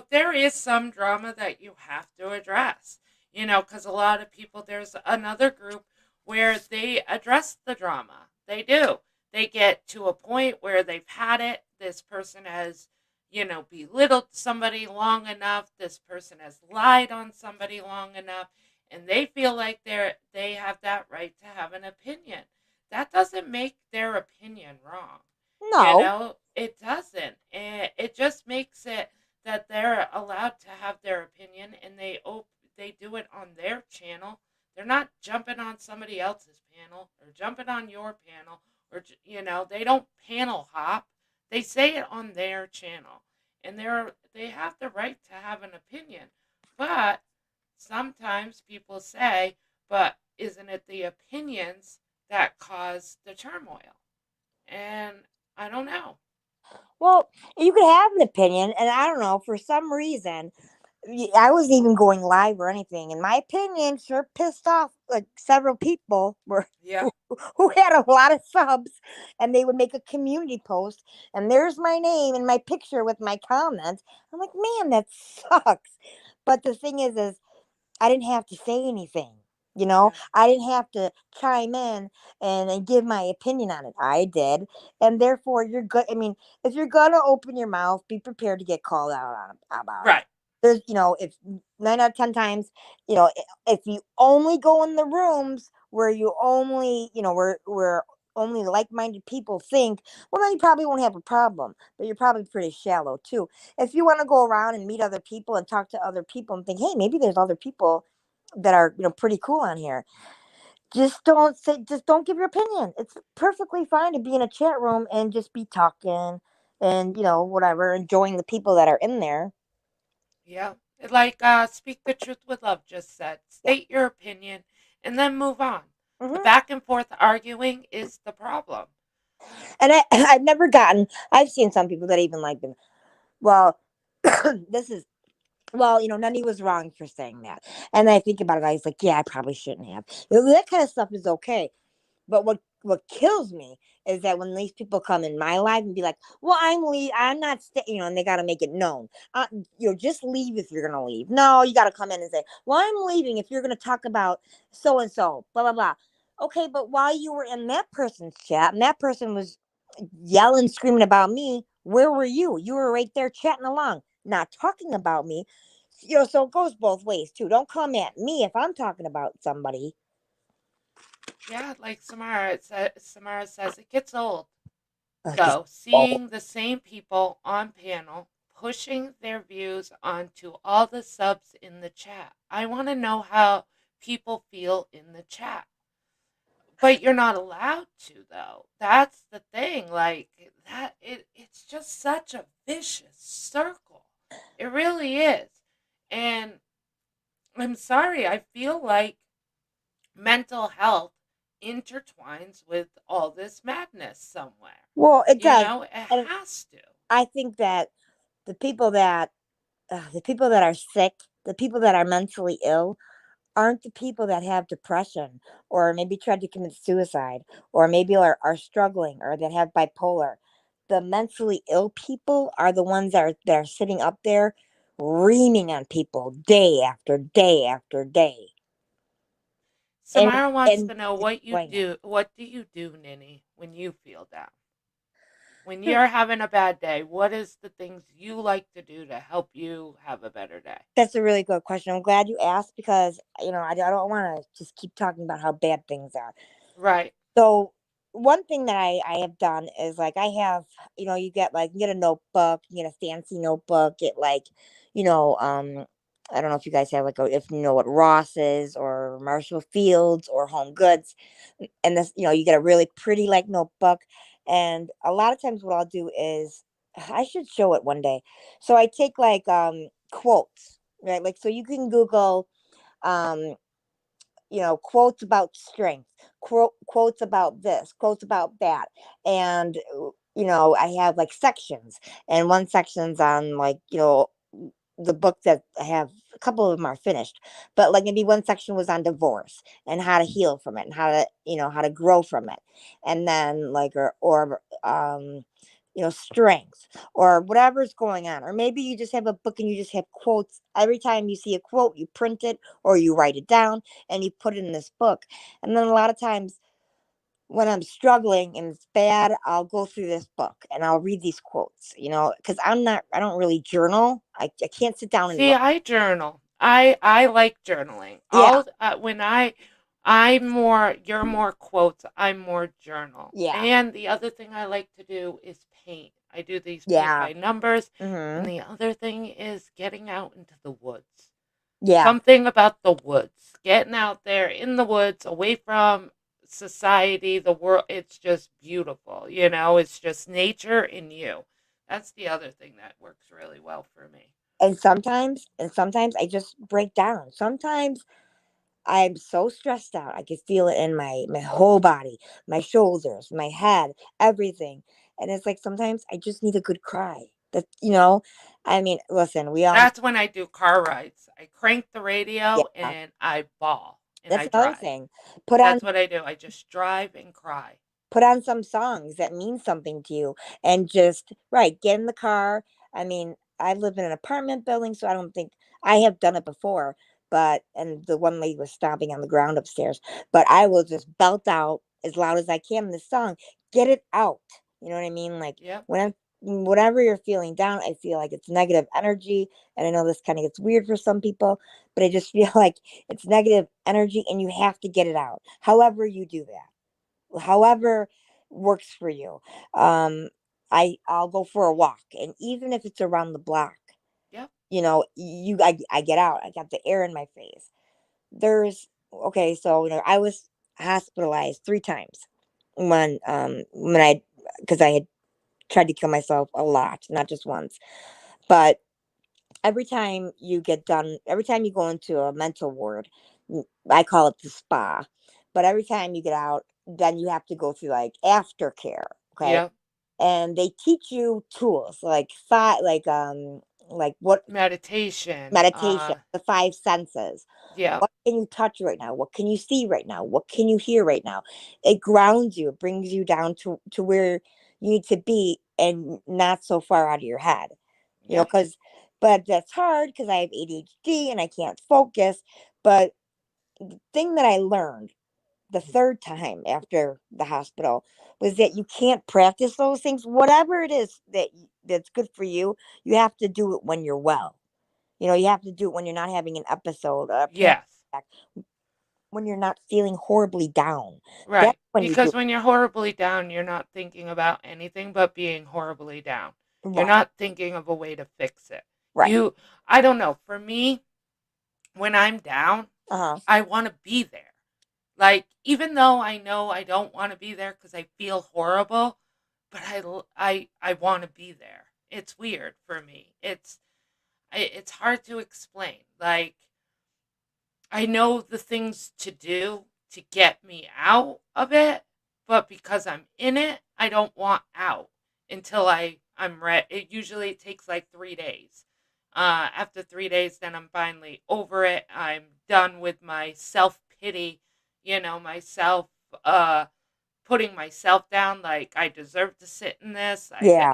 there is some drama that you have to address, because a lot of people, there's another group where they address the drama. They do. They get to a point where they've had it. This person has, belittled somebody long enough. This person has lied on somebody long enough. And they feel like they have that right to have an opinion. That doesn't make their opinion wrong. No, It doesn't. It just makes it that they're allowed to have their opinion, and they do it on their channel. They're not jumping on somebody else's panel or jumping on your panel, or they don't panel hop. They say it on their channel, and they have the right to have an opinion. But sometimes people say, "But isn't it the opinions that cause the turmoil?" And I don't know. well, you could have an opinion, and I don't know, for some reason, I wasn't even going live or anything, and my opinion sure pissed off like several people were Yeah. who had a lot of subs, and they would make a community post, and there's my name and my picture with my comment. I'm like, man, that sucks. But the thing is I didn't have to say anything. Yeah. I didn't have to chime in and give my opinion on it. I did. And therefore, you're good. I mean, if you're going to open your mouth, be prepared to get called out about it. Right. If 9 out of 10 times, if you only go in the rooms where you only, where only like-minded people think, well, then you probably won't have a problem. But you're probably pretty shallow too. If you want to go around and meet other people and talk to other people and think, hey, maybe there's other people that are pretty cool on here. Just don't give your opinion. It's perfectly fine to be in a chat room and just be talking and whatever, enjoying the people that are in there. Yeah. Like Speak the Truth with Love just said. Yeah. State your opinion and then move on. The Hmm. back and forth arguing is the problem. And I've never gotten. I've seen some people that even like them. Well, this is well, Nani was wrong for saying that. And I think about it, I was like, yeah, I probably shouldn't have. That kind of stuff is okay. But what kills me is that when these people come in my life and be like, "Well, I'm not staying," and they got to make it known. Just leave if you're gonna leave. No, you got to come in and say, "Well, I'm leaving if you're gonna talk about so and so, blah blah blah." Okay, but while you were in that person's chat and that person was yelling, screaming about me, where were you? You were right there chatting along, not talking about me. So it goes both ways too. Don't come at me if I'm talking about somebody. Yeah, like Samara says, it gets old, Just though, seeing the same people on panel pushing their views onto all the subs in the chat. I want to know how people feel in the chat. But you're not allowed to, though. That's the thing. Like it's just such a vicious circle. It really is. And I'm sorry, I feel like mental health intertwines with all this madness somewhere. well, it You does, know, it and has to. I think that the people that the people that are sick, the people that are mentally ill, aren't the people that have depression or maybe tried to commit suicide or maybe are struggling or that have bipolar. The mentally ill people are the ones that are sitting up there reaming on people day after day after day and Samara wants and to know what you destroying do. What do you do, Ninny, when you feel down? When it. you're having a bad day, what is the things you like to do to help you have a better day? That's a really good question. I'm glad you asked because I don't want to just keep talking about how bad things are. Right. So one thing that I have done is like I have, you get a notebook, you get a fancy notebook, get like, you know, um I don't know if you guys have if you know what Ross is or Marshall Fields or Home Goods. And this, you get a really pretty like notebook. And a lot of times what I'll do is I should show it one day. So I take like quotes, right? Like so you can Google um quotes about strength, quotes about this, quotes about that. And, I have like sections, and one section's on like, the book that I have, a couple of them are finished, but like maybe one section was on divorce and how to heal from it and how to grow from it. And then like, strength or whatever's going on. Or maybe you just have a book and you just have quotes. Every time you see a quote, you print it or you write it down and you put it in this book. And then a lot of times when I'm struggling and it's bad, I'll go through this book and I'll read these quotes, because I don't really journal. I can't sit down and See, write. I journal. I like journaling. Yeah, All when I'm more you're more quotes, I'm more journal. yeah, And the other thing I like to do is paint. I do these paint yeah, by numbers, and mm-hmm, the other thing is getting out into the woods. yeah. Something about the woods. Getting out there in the woods, away from society, the world. It's just beautiful. It's just nature in you. That's the other thing that works really well for me. And sometimes I just break down. Sometimes I'm so stressed out. I can feel it in my whole body, my shoulders, my head, everything. And it's like sometimes I just need a good cry. I mean, listen, we all That's when I do car rides. I crank the radio yeah. and I bawl and That's I another drive. thing. Put on That's what I do. I just drive and cry. put on some songs that mean something to you and just right, get in the car. I mean, I live in an apartment building, so I don't think I have done it before, but and the one lady was stomping on the ground upstairs, but I will just belt out as loud as I can this song, get it out. You know what I mean? Like Yep. when I'm whatever you're feeling down, I feel like it's negative energy. And I know this kind of gets weird for some people, but I just feel like it's negative energy and you have to get it out. However you do that, however works for you. Um, I'll go for a walk, and even if it's around the block, Yep. I get out. I got the air in my face. There's okay, so I was hospitalized 3 times when I because I had tried to kill myself a lot, not just once, but every time you get done, every time you go into a mental ward, I call it the spa, but every time you get out, then you have to go through like aftercare. Okay. Yep. And they teach you tools like five, like what Meditation. meditation, the five senses. Yep. What can you touch right now? What can you see right now? What can you hear right now? It grounds you. It brings you down to where you need to be and not so far out of your head. Yep. Because, but that's hard because I have ADHD and I can't focus. But the thing that I learned the third time after the hospital was that you can't practice those things. Whatever it is that's good for you, you have to do it when you're well. You have to do it when you're not having an episode, a panic Yes. attack, when you're not feeling horribly down. That's Right. when you do Because it. when you're horribly down, you're not thinking about anything but being horribly down. You're Right. not thinking of a way to fix it. Right. I don't know. For me, when I'm down, Uh huh. I want to be there. Like, even though I know I don't want to be there because I feel horrible, but I want to be there. It's weird for me. It's hard to explain. Like, I know the things to do to get me out of it, but because I'm in it, I don't want out until I'm ready. It takes like 3 days. After 3 days, then I'm finally over it. I'm done with my self pity, myself uh putting myself down like I deserve to sit in this. Yeah.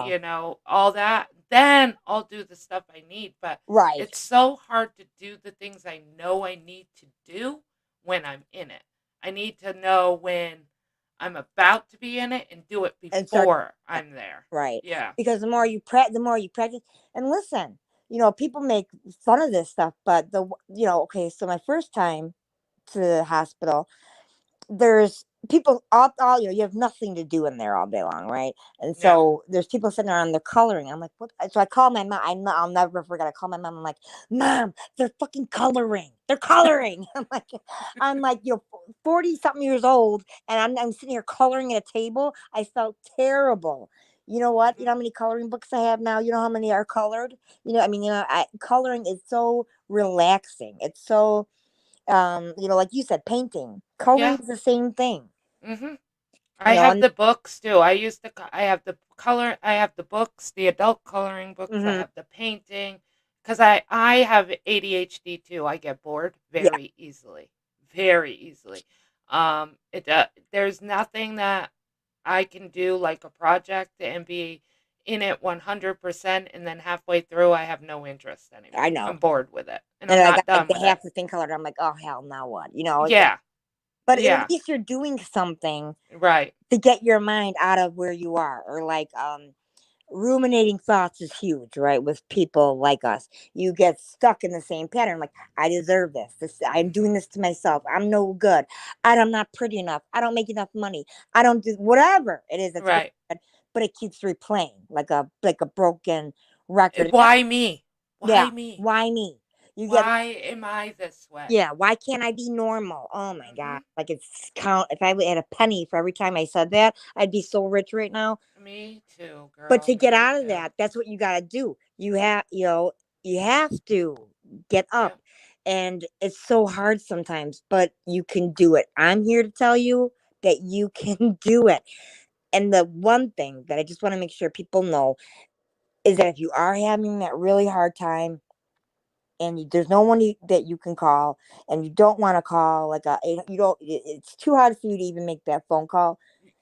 All that. Then I'll do the stuff I need, but Right. it's so hard to do the things I know I need to do when I'm in it. I need to know when I'm about to be in it and do it And start. before I'm there. Right. Yeah. Because the more you practice, and listen, people make fun of this stuff, but okay. So my first time to the hospital, there's people all you have nothing to do in there all day long, right? And Yeah. so there's people sitting around, they're coloring. I'm like, what? So I call my mom. I'll never forget. I call my mom. I'm like, Mom, they're fucking coloring. They're coloring. I'm like 40 something years old, and I'm sitting here coloring at a table. I felt terrible. You know what? You Mhm. know how many coloring books I have now? You know how many are colored? Coloring is so relaxing. It's so like you said, painting, coloring Yeah. is the same thing. Mhm. You I know, have and the books too. I have the color, I have the books, the adult coloring books, I hmm have the painting cuz I have ADHD too. I get bored yeah, very easily. Very easily. There's nothing that I can do like a project and be in it 100% and then halfway through I have no interest I anymore. know. I'm bored with it and And I'm I got not like done the with it. half the thing colored. I'm like, oh hell, now what? Yeah. But at Yeah. least you're doing something Right. to get your mind out of where you are, or like ruminating thoughts is huge, right? With people like us, you get stuck in the same pattern. Like, I deserve this. I'm doing Mhm. this to myself. I'm no good. I'm not pretty enough. I don't make enough money. I don't do whatever it is that's good. Right. But it keeps replaying like a broken record. And Why me? yeah, Why me? why me? You get Why am I this way? yeah. Why can't I be normal? Oh my god! Mhm. Like it's count. If I had a penny for every time I said that, I'd be so rich right now. Me too, But girl. to get Me out of too. that, that's what you got to do. You have to get up. Yep. And it's so hard sometimes, but you can do it. I'm here to tell you that you can do it. And the one thing that I just want to make sure people know is that if you are having that really hard time and there's no one that you can call, and you don't want to call, like you don't, it's too hard for you to even make that phone call.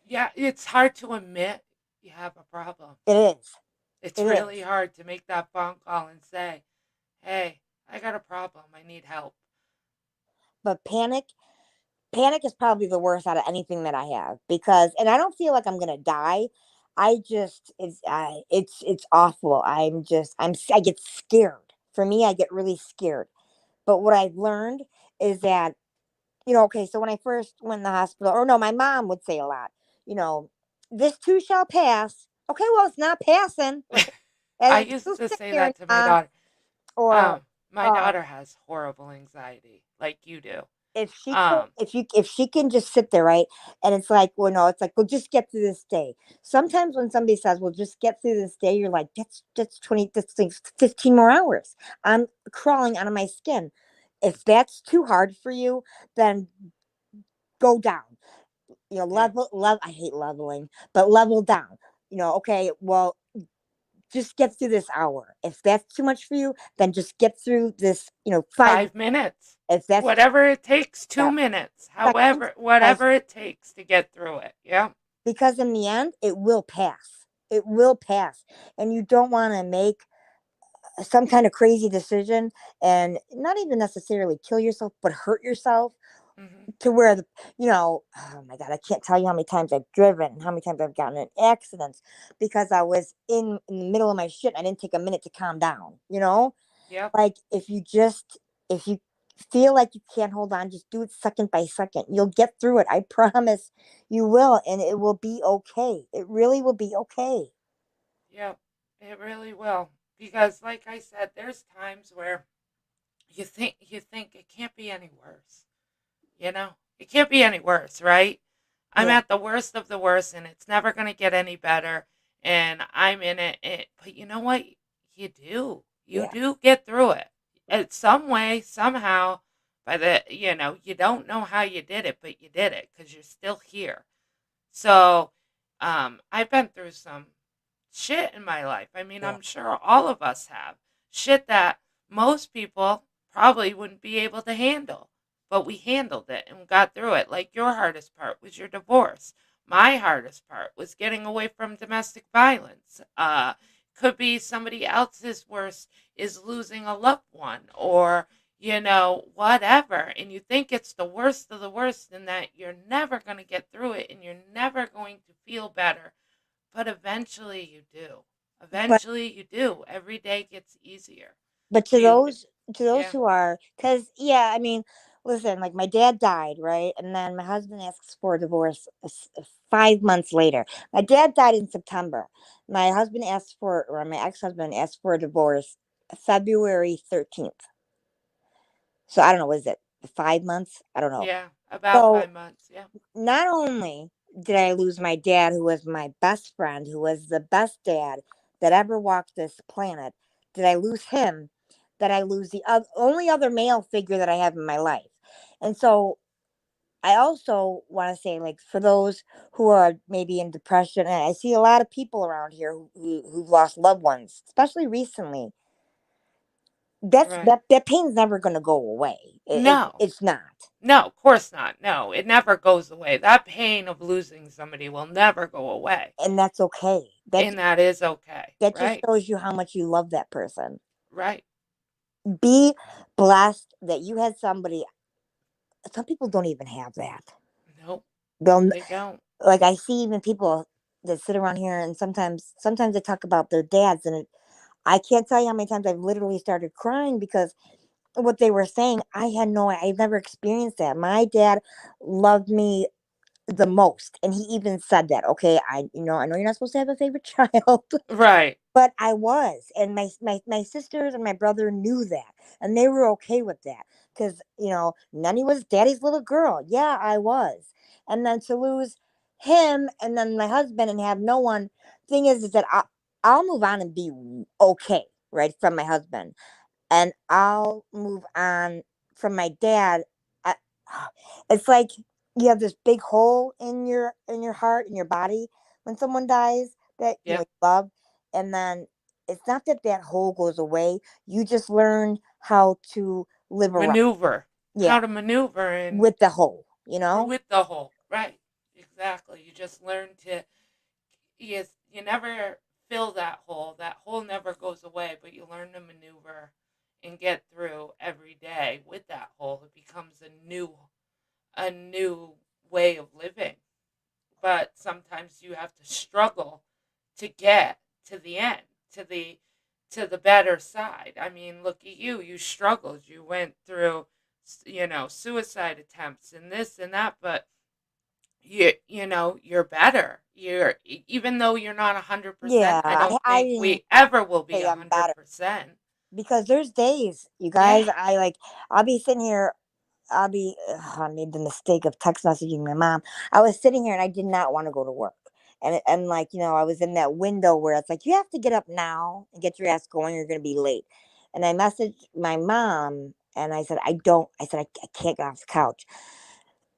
Yeah, it's hard to admit you have a problem. It is. It's It really is. hard to make that phone call and say, "Hey, I got a problem. I need help." But panic is probably the worst out of anything that I have, because and I don't feel like I'm gonna die. I just it's awful. I get scared. For me, I get really scared. But what I've learned is that, okay, so when I first went in the hospital, or no, my mom would say a lot, you know, this too shall pass. Okay, well, it's not passing. And I I used still to sit say there and that to my daughter. or My uh daughter has horrible anxiety, like you do. if she can, Um, if she can just sit there, right, and it's like, well, no, it's like, well, just get through this day. Sometimes when somebody says, well, just get through this day, you're like, that's 20, that's like 15 more hours. I'm crawling out of my skin. If that's too hard for you, then go down. yeah, Level. I hate leveling, but level down. Okay, well, just get through this hour. If that's too much for you, then just get through this, 5 minutes. 5 minutes, If that's too, whatever it takes, yeah, 2 minutes, seconds, however, as whatever it takes to get through it. Yeah. because in the end, it will pass. It will pass. And you don't want to make some kind of crazy decision and not even necessarily kill yourself, but hurt yourself Hmm. to where oh my God, I can't tell you how many times I've driven, how many times I've gotten in accidents because I was in the middle of my shit. I didn't take a minute to calm down. Yep. Like if you feel like you can't hold on, just do it second by second. You'll get through it. I promise you will. And it will be okay. It really will be okay. Yep. It really will. Because, like I said, there's times where you think it can't be any worse. It can't be any worse, right? I'm Yeah. at the worst of the worst, and it's never going to get any better. And I'm in it. But you know what? You do. You Yeah. do get through it. In some way, somehow, you don't know how you did it, but you did it because you're still here. So, I've been through some shit in my life. I mean, Yeah. I'm sure all of us have shit that most people probably wouldn't be able to handle, but we handled it and got through it. Like your hardest part was your divorce. My hardest part was getting away from domestic violence. Could be somebody else's worst is losing a loved one or whatever. And you think it's the worst of the worst and that you're never going to get through it and you're never going to feel better, but eventually you do. But Eventually you do. Every day gets easier. but You to those Yeah. who are, because yeah, I mean, listen, like my dad died, right, and then my husband asks for a divorce 5 months later. My dad died in September. My husband asked for, or my ex-husband asked for a divorce February 13th. So I don't know, was it 5 months? I don't know. Yeah, about So 5 months. Yeah. not only did I lose my dad, who was my best friend, who was the best dad that ever walked this planet, did I lose him, that I lose the only other male figure that I have in my life. And so I also want to say, like, for those who are maybe in depression, and I see a lot of people around here who've lost loved ones, especially recently. Right. That pain's never going to go away. No. It's not. No, of course not. No, it never goes away. That pain of losing somebody will never go away. And that's okay. And that is okay. That just Right. shows you how much you love that person. Right. Be blessed that you had somebody. Some people don't even have that. Nope. They'll, They don't. like, I see even people that sit around here and sometimes they talk about their dads, and I can't tell you how many times I've literally started crying because what they were saying, I've never experienced that. My dad loved me the most, and he even said that. Okay, I know you're not supposed to have a favorite child. Right. But I was, and my sisters and my brother knew that, and they were okay with that because Nenny was daddy's little girl. Yeah, I was, and then to lose him, and then my husband, and have no one. Thing is that I'll move on and be okay, right, from my husband, and I'll move on from my dad. I, it's like you have this big hole in your heart, in your body when someone dies that you Yep. love, and then it's not that that hole goes away. You just learn how to live around, Maneuver. yeah, How to maneuver and with the hole. with the whole. Right. Exactly. You just learn to you never fill that hole. That hole never goes away, but you learn to maneuver and get through every day with that hole. It becomes a new way of living. But sometimes you have to struggle to get to the end, to the better side. I mean, look at you. You struggled. You went through suicide attempts and this and that, but you're better. Even though you're not 100%, Yeah, I don't I think didn't we ever will be say a I'm hundred better percent. because there's days, you Yeah. guys. I'll be sitting here. I made the mistake of text messaging my mom. I was sitting here and I did not want to go to work. And like, I was in that window where it's like, you have to get up now and get your ass going. You're going to be late. And I messaged my mom and I said, I can't get off the couch.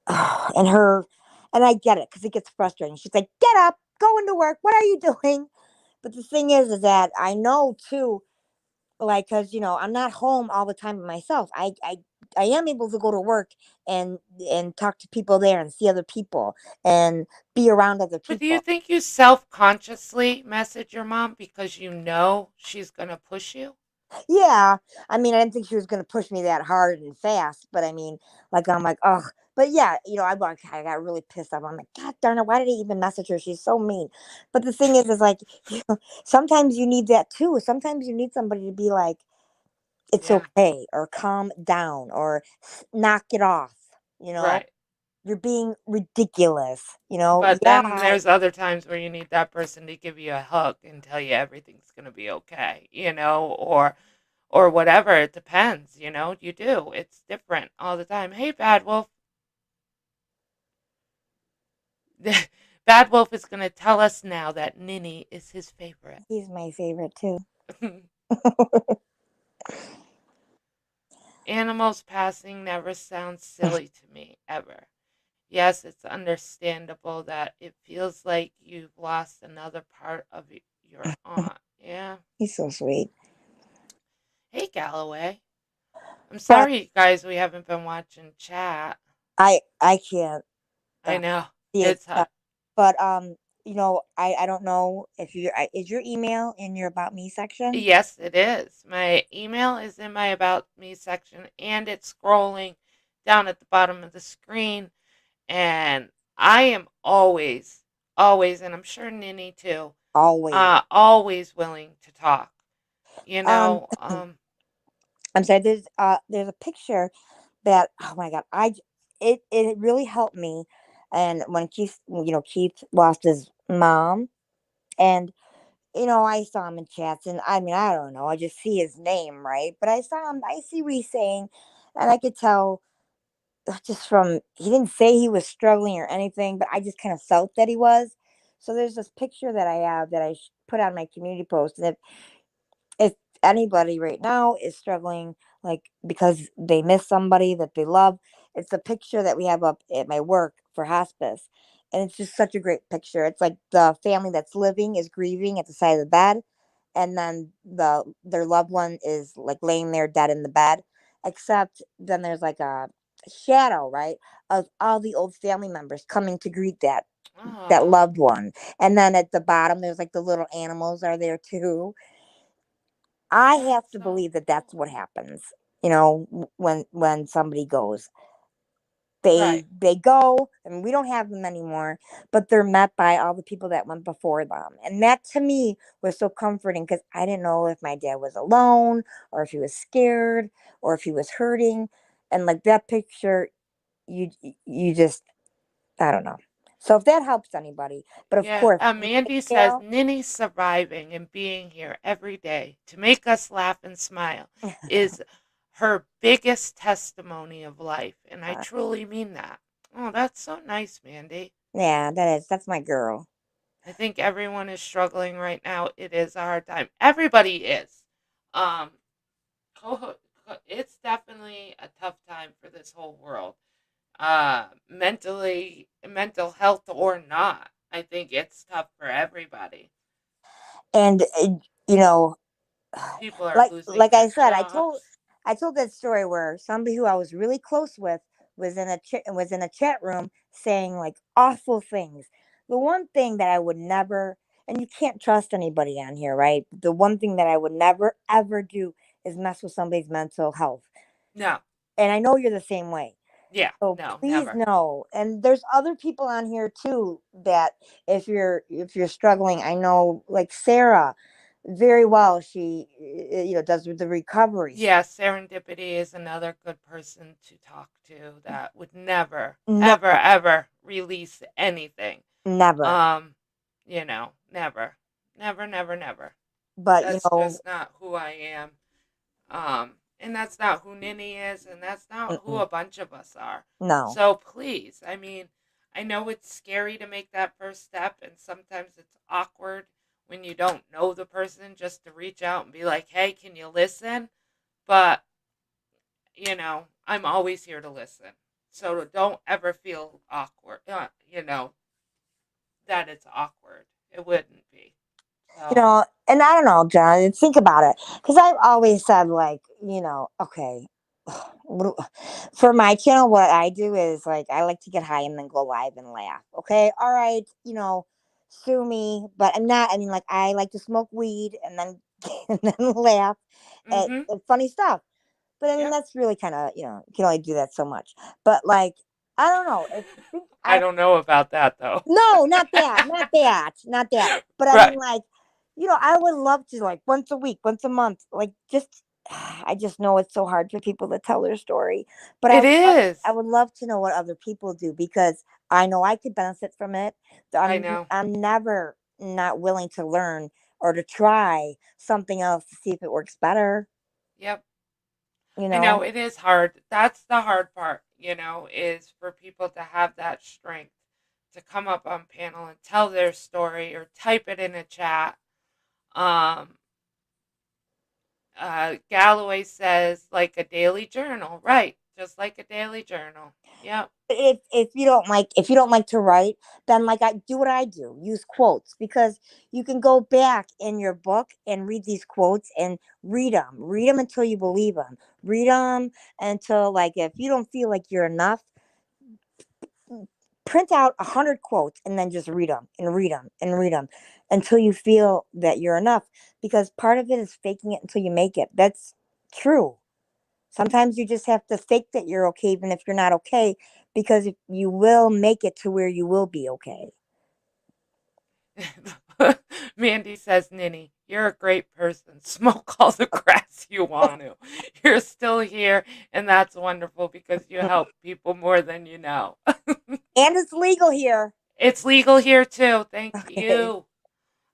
and her, and I get it because it gets frustrating. She's like, get up, go into work. What are you doing? But the thing is that I know too, like, because I'm not home all the time by myself. I am able to go to work and talk to people there and see other people and be around other But do you people. think you self-consciously message your mom because you know she's going to push you? Yeah, I mean, I didn't think she was going to push me that hard and fast, but I mean, like, I'm like, oh, but yeah, I got really pissed off. I'm like, God darn it, why did I even message her? She's so mean. But the thing is like, sometimes you need that too. Sometimes you need somebody to be like, it's Yeah. okay, or calm down, or knock it off. You know, Right. you're being ridiculous. But Yeah, then there's other times where you need that person to give you a hug and tell you everything's going to be okay, or whatever. It depends, you do. It's different all the time. Hey, Bad Wolf. Bad Wolf is going to tell us now that Ninny is his favorite. he's my favorite too. Animals passing never sounds silly to me, ever. Yes, it's understandable that it feels like you've lost another part of your aunt. Yeah. He's so sweet. Hey, Galloway. I'm But sorry, guys, we haven't been watching chat. I can't I uh, know. see it. It's hard. But I don't know if you is your email in your about me section. Yes, it is. My email is in my About Me section and it's scrolling down at the bottom of the screen. And I am always, and I'm sure Ninny too, Always. always willing to talk. You Um, know, I'm sorry. There's a picture that, oh my god, it really helped me. And when Keith lost his mom, and I saw him in chats, and I mean, I don't know, I just see his name, right? But I saw him, I see what he's saying, and I could tell just from, he didn't say he was struggling or anything, but I just kind of felt that he was. So there's this picture that I have that I put on my community post, and if anybody right now is struggling, like, because they miss somebody that they love, it's a picture that we have up at my work for hospice. And it's just such a great picture. It's like the family that's living is grieving at the side of the bed, and then their loved one is like laying there dead in the bed. Except then there's like a shadow, right, of all the old family members coming to greet that oh, loved one. And then at the bottom there's like the little animals are there too. I that's have to so believe that that's what cool. happens. When somebody goes, Right. they go, and we don't have them anymore, but they're met by all the people that went before them, and that to me was so comforting because I didn't know if my dad was alone or if he was scared or if he was hurting, and like that picture, you just, I don't know. So if that helps anybody, but of Yeah, course, Mandy says Gail, Ninny surviving and being here every day to make us laugh and smile is her biggest testimony of life. And I truly mean that. Oh, that's so nice, Mandy. yeah, that's my girl. I think everyone is struggling right now. It is a hard time. Everybody is. Um, it's definitely a tough time for this whole world. Mental health or not. I think it's tough for everybody. And you know People are like losing I their said, jobs. I told that story where somebody who I was really close with was in a chat room saying like awful things. The one thing that I would never, and you can't trust anybody on here, right? The one thing that I would never ever do is mess with somebody's mental health. No. And I know you're the same way. Yeah. So No. please Never. know. And there's other people on here too that if you're struggling, I know like Sarah very well. She does the recovery. Yeah. Serendipity is another good person to talk to that would never, ever, Never, ever release anything. never. Um, never, never, never, never. But That's just not who I am. And that's not who Ninny is, and that's not who Mm-mm. a bunch of us are. No. So please, I mean, I know it's scary to make that first step, and sometimes it's awkward when you don't know the person just to reach out and be like, hey, can you listen? But, I'm always here to listen. So don't ever feel awkward, that it's awkward. It wouldn't be. So, And I don't know, John, think about it. Because I've always said, like, okay, for my channel, what I do is, like, I like to get high and then go live and laugh. Okay. All right. Sue me, but I'm not. I mean, like, I like to smoke weed and then, and then laugh mm-hmm. at funny stuff. But I mean, Yep. that's really kind of, you can only do that so much. But, like, I don't know. I I don't know about that, though. No, not that, not that, not that. But I mean, Right. like, I would love to, like, once a week, once a month, like, just. I just know it's so hard for people to tell their story, but It I is. would love to know what other people do, because I know I could benefit from it. I I'm know. I'm never not willing to learn or to try something else to see if it works better. Yep. You I know know. it is hard. That's the hard part, is for people to have that strength to come up on panel and tell their story or type it in a chat. Um, Galloway says like a daily journal, right? Just like a daily journal. Yep. If you don't like to write, then, like, I do what I do, use quotes, because you can go back in your book and read these quotes and read them until you believe them, read them until, like, if you don't feel like you're enough, print out 100 quotes and then just read them and read them and read them until you feel that you're enough, because part of it is faking it until you make it. That's true. Sometimes you just have to fake that you're okay, even if you're not okay, because you will make it to where you will be okay. Mandy says, Ninny, you're a great person. Smoke all the grass you want to. You're still here, and that's wonderful because you help people more than you know. And it's legal here. It's legal here too. Thank Okay. you.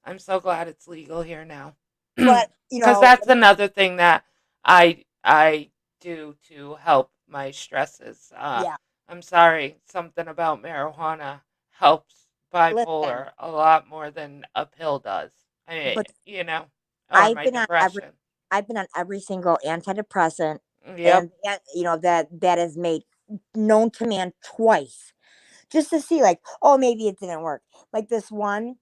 I'm so glad it's legal here now. But, Because that's another thing that I do to help my stresses. yeah, I'm sorry, something about marijuana helps listen, bipolar a lot more than a pill does. but Or I've my been on every depression. I've been on every single antidepressant, Yep. and that is made known to man twice, just to see, like, oh, maybe it didn't work. Like, this one,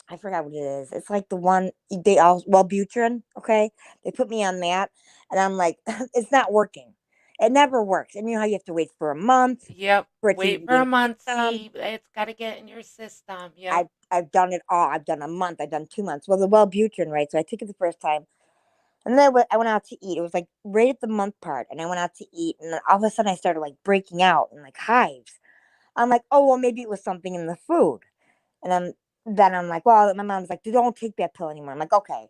I forgot what it is. It's like the one they all Wellbutrin. Okay, they put me on that, and I'm like, it's not working. It never works. And you know how you have to wait for a month Yep. for it to Wait even for get a in month, your system. see. It's got to get in your system. Yep. I've done it all. I've done a month. I've done 2 months. Well, the Wellbutrin, right? So I took it the first time, and then I went out to eat. It was like right at the month part, and I went out to eat, and then all of a sudden I started, like, breaking out and, like, hives. I'm like, oh, well, maybe it was something in the food. And then I'm like, well, my mom's like, don't take that pill anymore. I'm like, okay.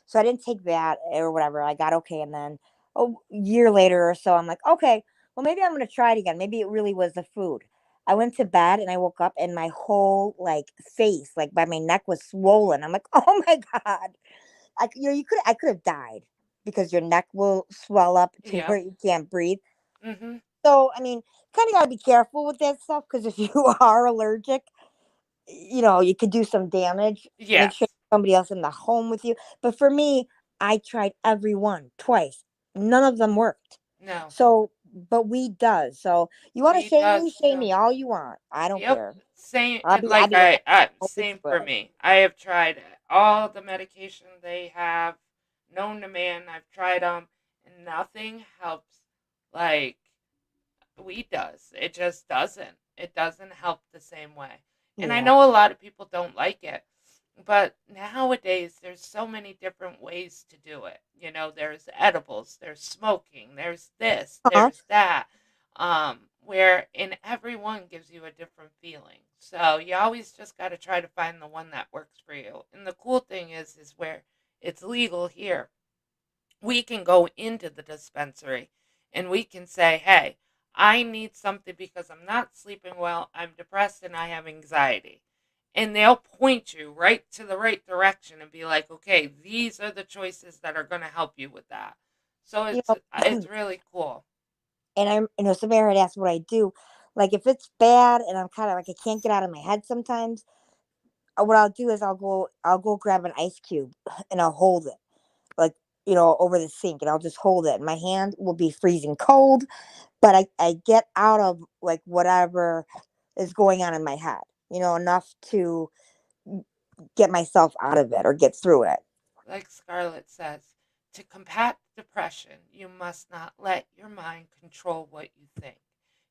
So I didn't take that or whatever. I got okay. And then a year later or so, I'm like, okay, well, maybe I'm going to try it again. Maybe it really was the food. I went to bed and I woke up and my whole, like, face, like, by my neck, was swollen. I'm like, oh my God. I could have died, because your neck will swell up to where Yep. you can't breathe. Mhm. So, I mean, kind of got to be careful with that stuff, because if you are allergic, you could do some damage. Make sure Yes. somebody else in the home with you. But for me, I tried every one twice. None of them worked. No. So, but weed does. So you want to Weed does shame too. me all you want. I don't Yep. care. Same I'll like be laughing always same for will. me. I have tried all the medication they have known to man. I've tried them and nothing helps like weed does. It just doesn't. It doesn't help the same way. And I Yeah. know a lot of people don't like it. But nowadays there's so many different ways to do it. There's edibles, there's smoking, there's this, Uh-huh. there's that. Where in every one gives you a different feeling. So you always just got to try to find the one that works for you. And the cool thing is where it's legal here, we can go into the dispensary and we can say, hey, I need something because I'm not sleeping well, I'm depressed, and I have anxiety. And they'll point you right to the right direction and be like, okay, these are the choices that are going to help you with that. So You it's know, really cool. and somebody had asked what I do. Like if it's bad and I'm kind of like I can't get out of my head sometimes, what I'll do is I'll go grab an ice cube and I'll hold it like over the sink and I'll just hold it. My hand will be freezing cold, but I get out of like whatever is going on in my head, enough to get myself out of it or get through it. Like Scarlett says, to combat depression, you must not let your mind control what you think.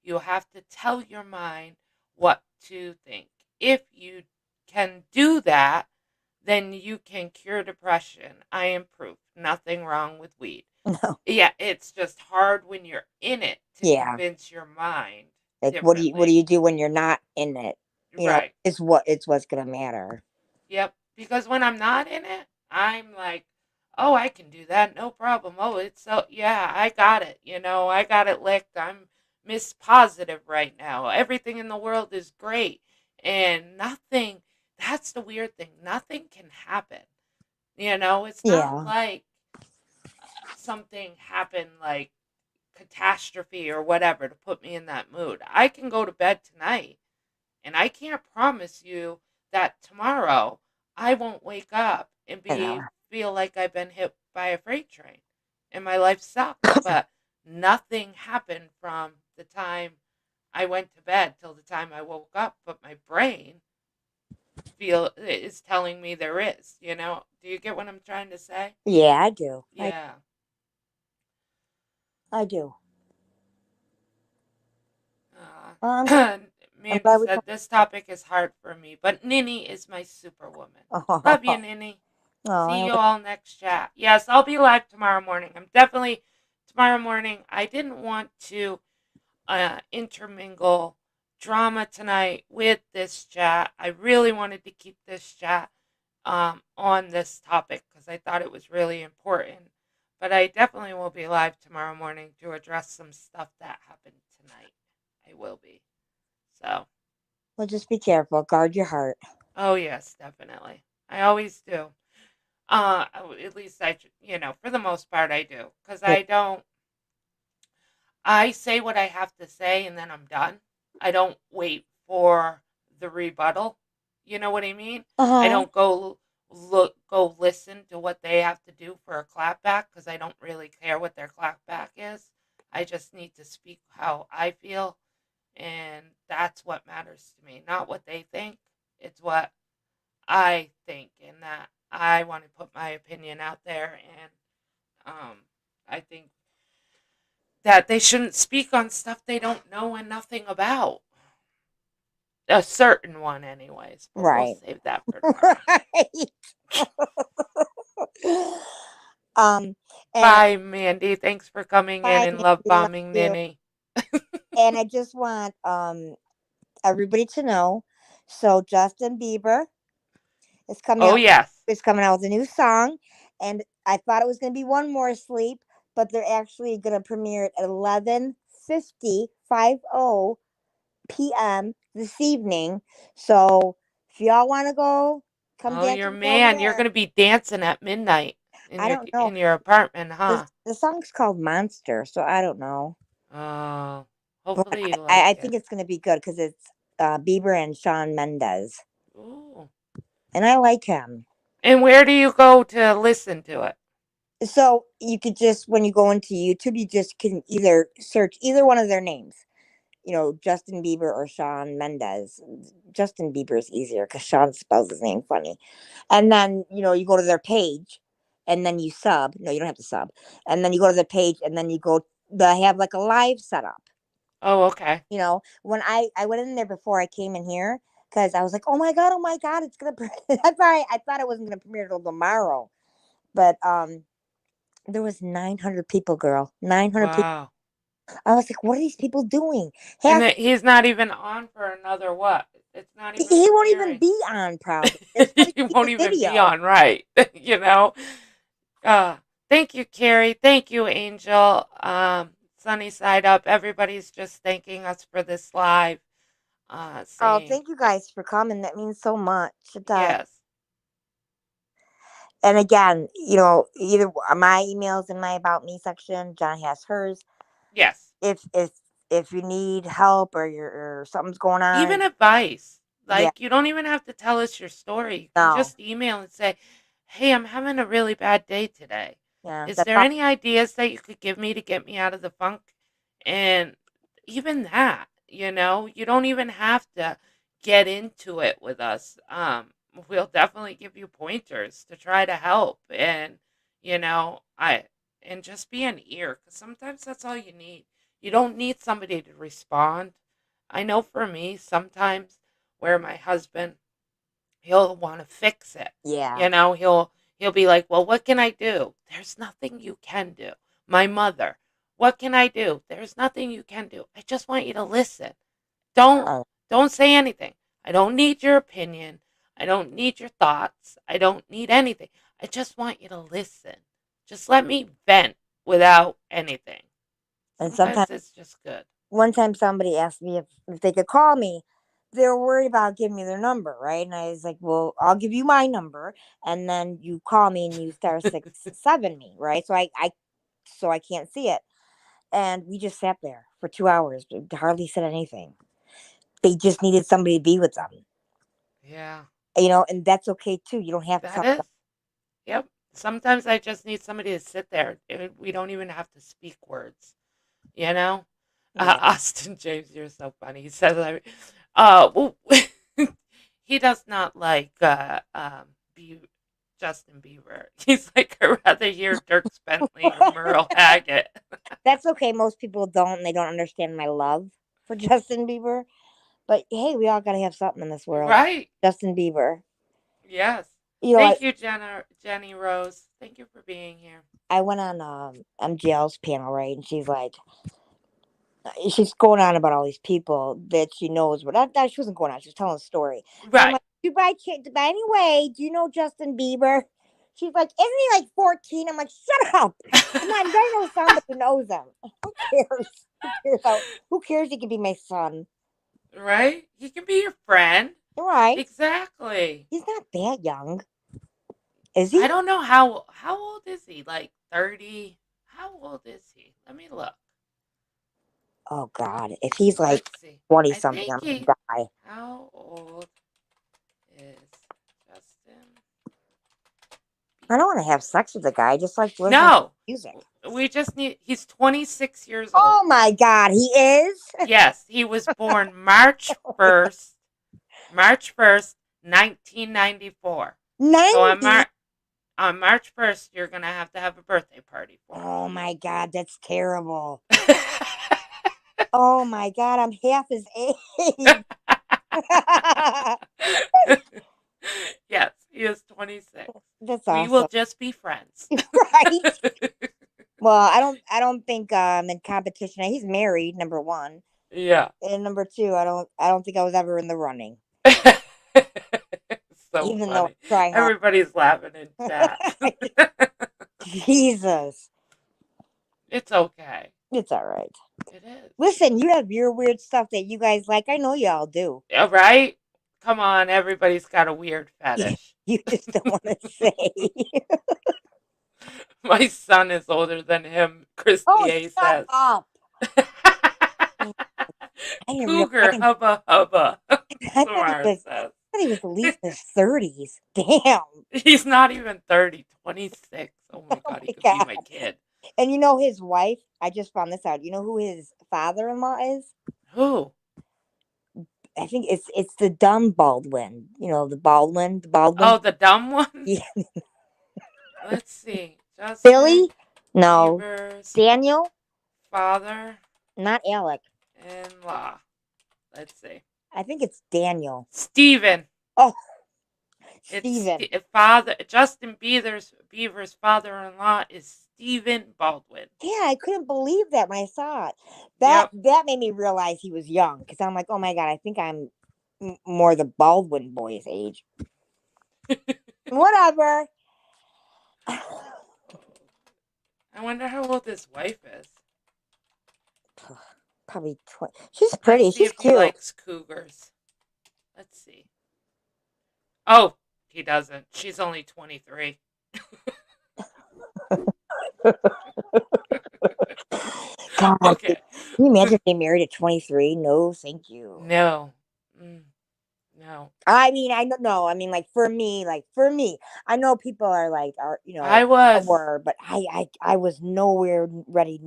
You have to tell your mind what to think. If you can do that, then you can cure depression. I am proof. Nothing wrong with weed. No. Yeah, it's just hard when you're in it to Yeah. convince your mind Like what do differently. you do when you're not in it? Right. It's what's gonna matter. Yep. Because when I'm not in it, I'm like, oh, I can do that. No problem. Oh, it's so, yeah, I got it. I got it licked. I'm Miss Positive right now. Everything in the world is great. And nothing, that's the weird thing. Nothing can happen. It's not Yeah. like something happened like catastrophe or whatever to put me in that mood. I can go to bed tonight and I can't promise you that tomorrow I won't wake up and I know. feel like I've been hit by a freight train and my life sucks. But nothing happened from the time I went to bed till the time I woke up. But my brain feel is telling me there is. Do you get what I'm trying to say? Yeah, I do. I Yeah. I do. Well, I'm glad. Uh, I'm Mandy glad we said talked. this topic is hard for me, but Ninny is my superwoman. Love you, Oh, Ninny. See I you like. all next chat. Yes, I'll be live tomorrow morning. I'm definitely tomorrow morning. I didn't want to intermingle drama tonight with this chat. I really wanted to keep this chat on this topic because I thought it was really important. But I definitely will be live tomorrow morning to address some stuff that happened tonight. I will be. So, Well, just be careful. Guard your heart. oh yes, definitely. I always do. At least for the most part, I do because Yeah. I don't. I say what I have to say and then I'm done. I don't wait for the rebuttal. You know what I mean? Uh I huh. don't go listen to what they have to do for a clapback because I don't really care what their clapback is. I just need to speak how I feel, and that's what matters to me, not what they think. It's what I think, and that I want to put my opinion out there, and I think that they shouldn't speak on stuff they don't know and nothing about. A certain one, anyways, but we'll Right. save that for tomorrow. Right. um. And Bye, Mandy. Thanks for coming in bye, and love Mandy. Love bombing you. Ninny. And I just want everybody to know. So Justin Bieber is coming Oh, out. yes. Is coming out with a new song, and I thought it was going to be One More Sleep, but they're actually going to premiere it at 11:50 p.m. this evening. So if y'all want to go, come Oh, dance your with me over man. You're there. going to be dancing at midnight I don't know. in your apartment, The huh? the song's called Monster, so I don't know. Oh, But hopefully you I like think it. it's going to be good because it's Bieber and Shawn Mendes, Ooh. and I like him. And where do you go to listen to it? So you could just when you go into YouTube, you just can either search either one of their names. Justin Bieber or Shawn Mendes. Justin Bieber is easier because Shawn spells his name funny. And then, you go to their page and then you sub. No, you don't have to sub. And then you go to the page and then they have like a live setup. Oh, okay. When I went in there before I came in here because I was like, oh my God, it's going to, I thought it wasn't going to premiere till tomorrow. But, there was 900 people, girl. 900 people. Wow. I was like, what are these people doing? And Half that he's not even on for another what? It's not even he won't even premiering. be on probably. They're just gonna He keep won't the even be video. on, right? you know. Uh, Thank you, Carrie. Thank you, Angel. Sunny side up. Everybody's just thanking us for this live. Oh, Saying thank you guys for coming. That means so much. It does. yes. And again, either my emails in my about me section, John has hers. Yes. If you need help or something's going Even on, advice. yeah, Like, you don't even have to tell us your story. You can no, just email and say, "Hey, I'm having a really bad day today. yeah, Is that's there all. any ideas that you could give me to get me out of the funk?" And even that, you don't even have to get into it with us. We'll definitely give you pointers to try to help. And, I and just be an ear, because sometimes that's all you need. You don't need somebody to respond. I know for me, sometimes where my husband, he'll want to fix it. Yeah, He'll be like, "Well, what can I do?" There's nothing you can do. My mother, "What can I do?" There's nothing you can do. I just want you to listen. Don't uh, don't say anything. I don't need your opinion. I don't need your thoughts. I don't need anything. I just want you to listen. Just let me vent without anything. and sometimes Sometimes it's just good. one time somebody asked me if they could call me. They were worried about giving me their number, right? And I was like, "Well, I'll give you my number, and then you call me and you star 6 7 me, right?" So I can't see it. And we just sat there for 2 hours, hardly said anything. They just needed somebody to be with them, Yeah, and that's okay too. You don't have to that tell is. them. Yep. Sometimes I just need somebody to sit there. We don't even have to speak words, you know? Yeah. Austin James, you're so funny. He says, well, he does not like Justin Bieber. He's like, I'd rather hear Dirk Bentley or Merle Haggard. That's okay. Most people don't, and they don't understand my love for Justin Bieber. But hey, we all got to have something in this world. Right. Justin Bieber. Yes. You know, I, Thank you, Jenny Rose. Thank you for being here. I went on MGL's panel, right? And she's going on about all these people that she knows, but she wasn't going on. She was telling a story. And I'm Right. like, but anyway, do you know Justin Bieber? She's like, isn't he like 14? I'm like, shut up. Come on, you gotta know somebody who knows him. Who cares? Who cares? He could be my son. Right? He can be your friend. Right. Exactly. He's not that young. Is I he? don't know how old is he? Like 30? How old is he? Let me look. Oh God. If he's like Let's see. 20 I something, think I'm he gonna die. How old is Justin I don't want to have Bieber? sex with the guy. I just like to listen to No. music. We just need He's 26 years old. Oh my God, he is? Yes, he was born March 1st, 1994. So 90. on March 1st, you're going to have a birthday party for Oh my God, that's terrible. Oh my God, I'm half his age. Yes, he is 26. That's We will awesome. just be friends. Right. Well, I don't think in competition. He's married, number one. Yeah. And number two, I don't think I was ever in the running. So Even though I funny. try hard. Everybody's laughing in chat. Jesus. It's okay. It's all right. It is. Listen, you have your weird stuff that you guys like. I know y'all do. Yeah, right? Come on, everybody's got a weird fetish. You just don't want to say. My son is older than him, Christy Oh, A shut says. up. I didn't real. Cougar hubba hubba, I thought he Samara was. I says. thought he was at least in his 30s. Damn. He's not even 30, 26. Oh my Oh God, he my could be God. my kid. And you know his wife. I just found this out. You know who his father-in-law is? Who? I think it's the dumb Baldwin. You know the Baldwin. The Baldwin. Oh, the dumb one? Yeah. Let's see. Billy. Justin No. Bieber's Daniel. father Not Alec. in law. Let's see. I think it's Daniel. Steven. Oh, It's Steven. father. Justin Bieber's father-in-law is Stephen Baldwin. Yeah, I couldn't believe that when I saw it. That Yep. that made me realize he was young because I'm like, oh my God, I think I'm more the Baldwin boy's age. Whatever. I wonder how old his wife is. Probably 20. She's Let's pretty. see She's if he cute. likes cougars. Let's see. Oh, he doesn't. She's only 23. God, can Okay. you imagine being married at 23? No, thank you. No. Mm, no. I mean, I don't know. I mean, like for me, I know people are like, I was. were, but I was nowhere ready.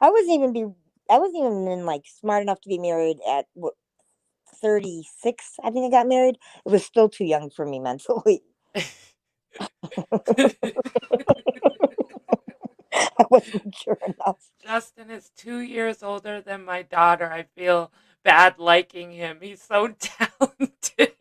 I wasn't even be, I wasn't even like smart enough to be married at what, 36. I think I got married. It was still too young for me mentally. I wasn't mature enough. Justin is 2 years older than my daughter. I feel bad liking him. He's so talented.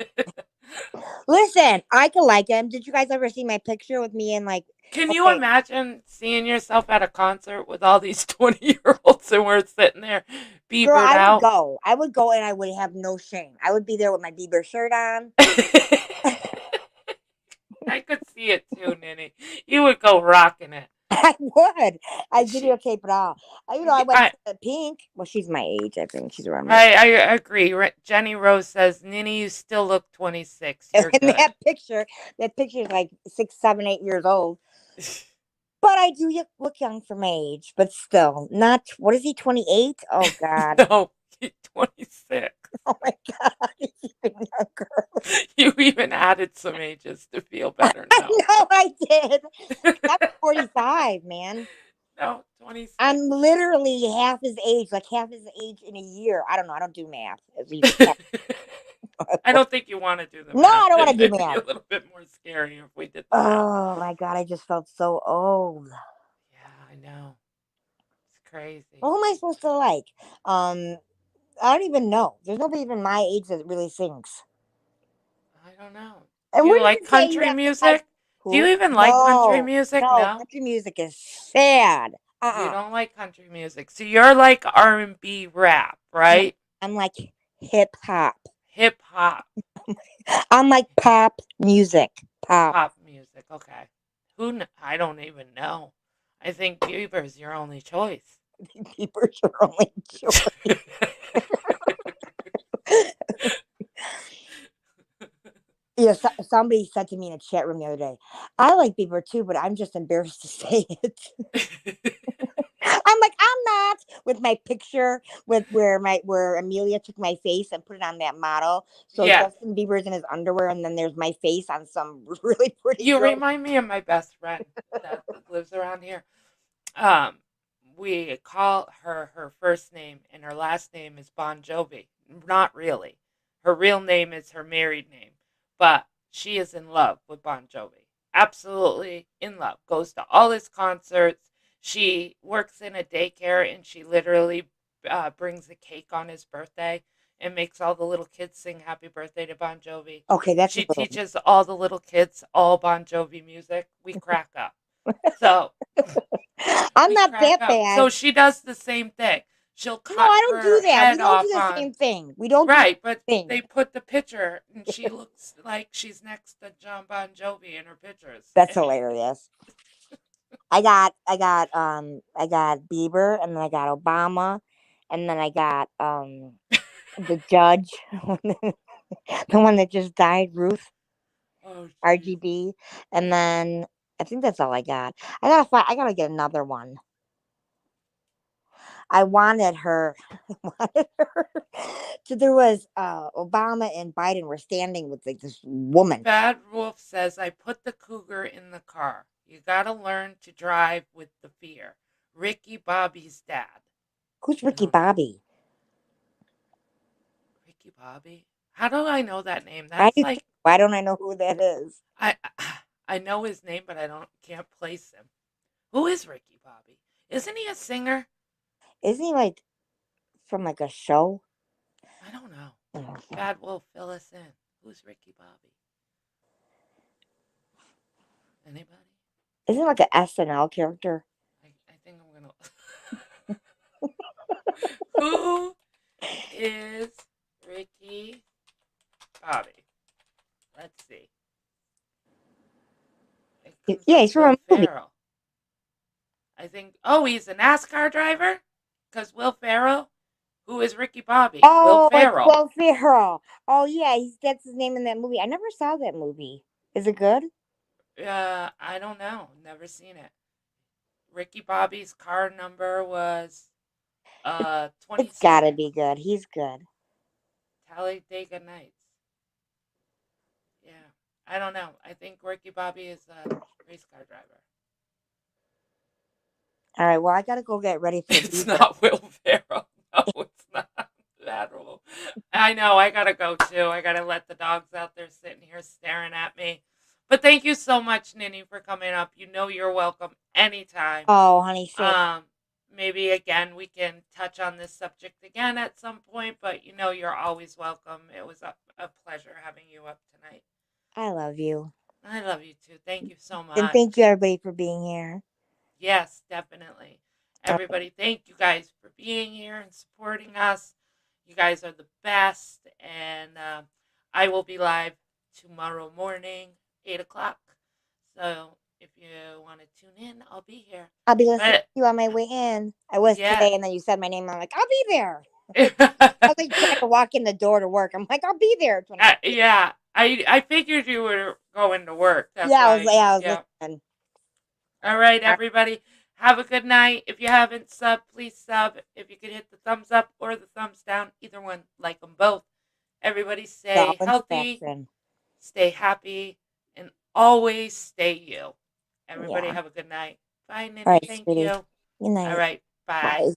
Listen, I could like him. Did you guys ever see my picture with me and like? Can you Okay, imagine seeing yourself at a concert with all these 20-year-olds and we're sitting there girl, biebered I would out? go. I would go, and I would have no shame. I would be there with my Bieber shirt on. I could see it too, Ninny. You would go rocking it. I would. I She, videotape it all. I went I, to Pink. Well, she's my age. I think she's around my I agree. Jenny Rose says, Ninny, you still look 26. age. You're And good. that picture is like 6, 7, 8 years old. But I do look young for my age. But still, not. What is he? 28? Oh God. No, you're 26. Oh my God. He's even younger. You even added some ages to feel better I now. know I did. I'm 45, man. No, 26. I'm literally half his age, like half his age in a year. I don't know. I don't do math. As you I don't think you want to do the No, math. I don't want It to do might be math. a little bit more scary if we did the math. Oh my God, I just felt so old. Yeah, I know. It's crazy. What am I supposed to like? Um, I don't even know. There's nobody even my age that really sings. I don't know. Do And you where did like you say you country have to like music? Do you who? even like country No, music? no, No. country music is sad. You Uh-uh. don't like country music. So you're like R&B rap, No, right? I'm like hip hop. Hip hop, I'm like pop music. Pop. pop music. Okay. I don't even know. I think Bieber's your only choice. People's your only choice. Yeah, somebody said to me in a chat room the other day, I like Bieber too, but I'm just embarrassed to say it. I'm like, I'm not with my picture with where Amelia took my face and put it on that model. So Yes. Justin Bieber's in his underwear, and then there's my face on some really pretty You girl. remind me of my best friend that lives around here. Um, we call her first name and her last name is Bon Jovi. Not really. Her real name is her married name, but she is in love with Bon Jovi. Absolutely in love. Goes to all his concerts. She works in a daycare and she literally brings a cake on his birthday and makes all the little kids sing happy birthday to Bon Jovi. Okay, that's a She little. teaches all the little kids all Bon Jovi music. We crack up. So I'm we not crack that up. bad. So she does the same thing. She'll No, cut I don't do her that. We head don't do off the on same thing. We don't do the right, but same thing. they put the picture and she looks like she's next to John Bon Jovi in her pictures. That's hilarious. I got Bieber, and then I got Obama, and then I got the judge, the one that just died, Ruth Oh jeez. RGB, and then I think that's all I got. I gotta get another one. I wanted her. I wanted her. So there was Obama and Biden were standing with like this woman. Bad Wolf says I put the cougar in the car. You gotta learn to drive with the fear. Ricky Bobby's dad. Who's I Ricky don't know. Bobby? Ricky Bobby? How do I know that name? I That's do too. like Why don't I know who that is? I I know his name, but I don't can't place him. Who is Ricky Bobby? Isn't he a singer? Isn't he like from like a show? I don't know. Oh, Bad Wolf, fill us in. Who's Ricky Bobby? Anybody? isn't it like an SNL character? I think I'm gonna. Who is Ricky Bobby? Let's see. It comes Yeah, up he's from Will a movie. Ferrell. I think. Oh, he's a NASCAR driver. Because Will Ferrell. Who is Ricky Bobby? Will Oh, it's Ferrell. Will Ferrell. Oh yeah, that's his name in that movie. I never saw that movie. Is it good? I don't know. Never seen it. Ricky Bobby's car number was It's got 27. to be good. He's good. Talladega Nights. Yeah. I don't know. I think Ricky Bobby is a race car driver. All right. Well, I got to go get ready for It's Bieber. not Will Ferrell. No, it's not. That rule. I know. I gotta go too. I gotta let the dogs out there sitting here staring at me. But thank you so much, Ninny, for coming up. You know you're welcome anytime. Oh, honey, say Um, Maybe again we can touch on this subject again at some point. But you know you're always welcome. It was a pleasure having you up tonight. I love you. I love you too. Thank you so And thank much. you, everybody, for being here. Yes, definitely. All Everybody, thank you guys for being here and supporting us. You guys are the best. And I will be live tomorrow morning, 8 o'clock. So if you want to tune in, I'll be here. I'll be listening to But you on my way in. I was yeah. today, and then you said my name. I'm like, I'll be there. I was like trying to walk in the door to work. I'm like, I'll be there. 20. Yeah. I figured you were going to work. That's Yeah, why. I was Yeah. listening. All right, All everybody. Have a good night. If you haven't subbed, please sub. If you could hit the thumbs up or the thumbs down, either one, like them both. Everybody right, stay golf healthy, inspection. stay happy, and always stay you. Everybody Yeah. have a good night. Bye, All Ninny. right, Thank sweetie. you. Good All night. right. Bye. Bye.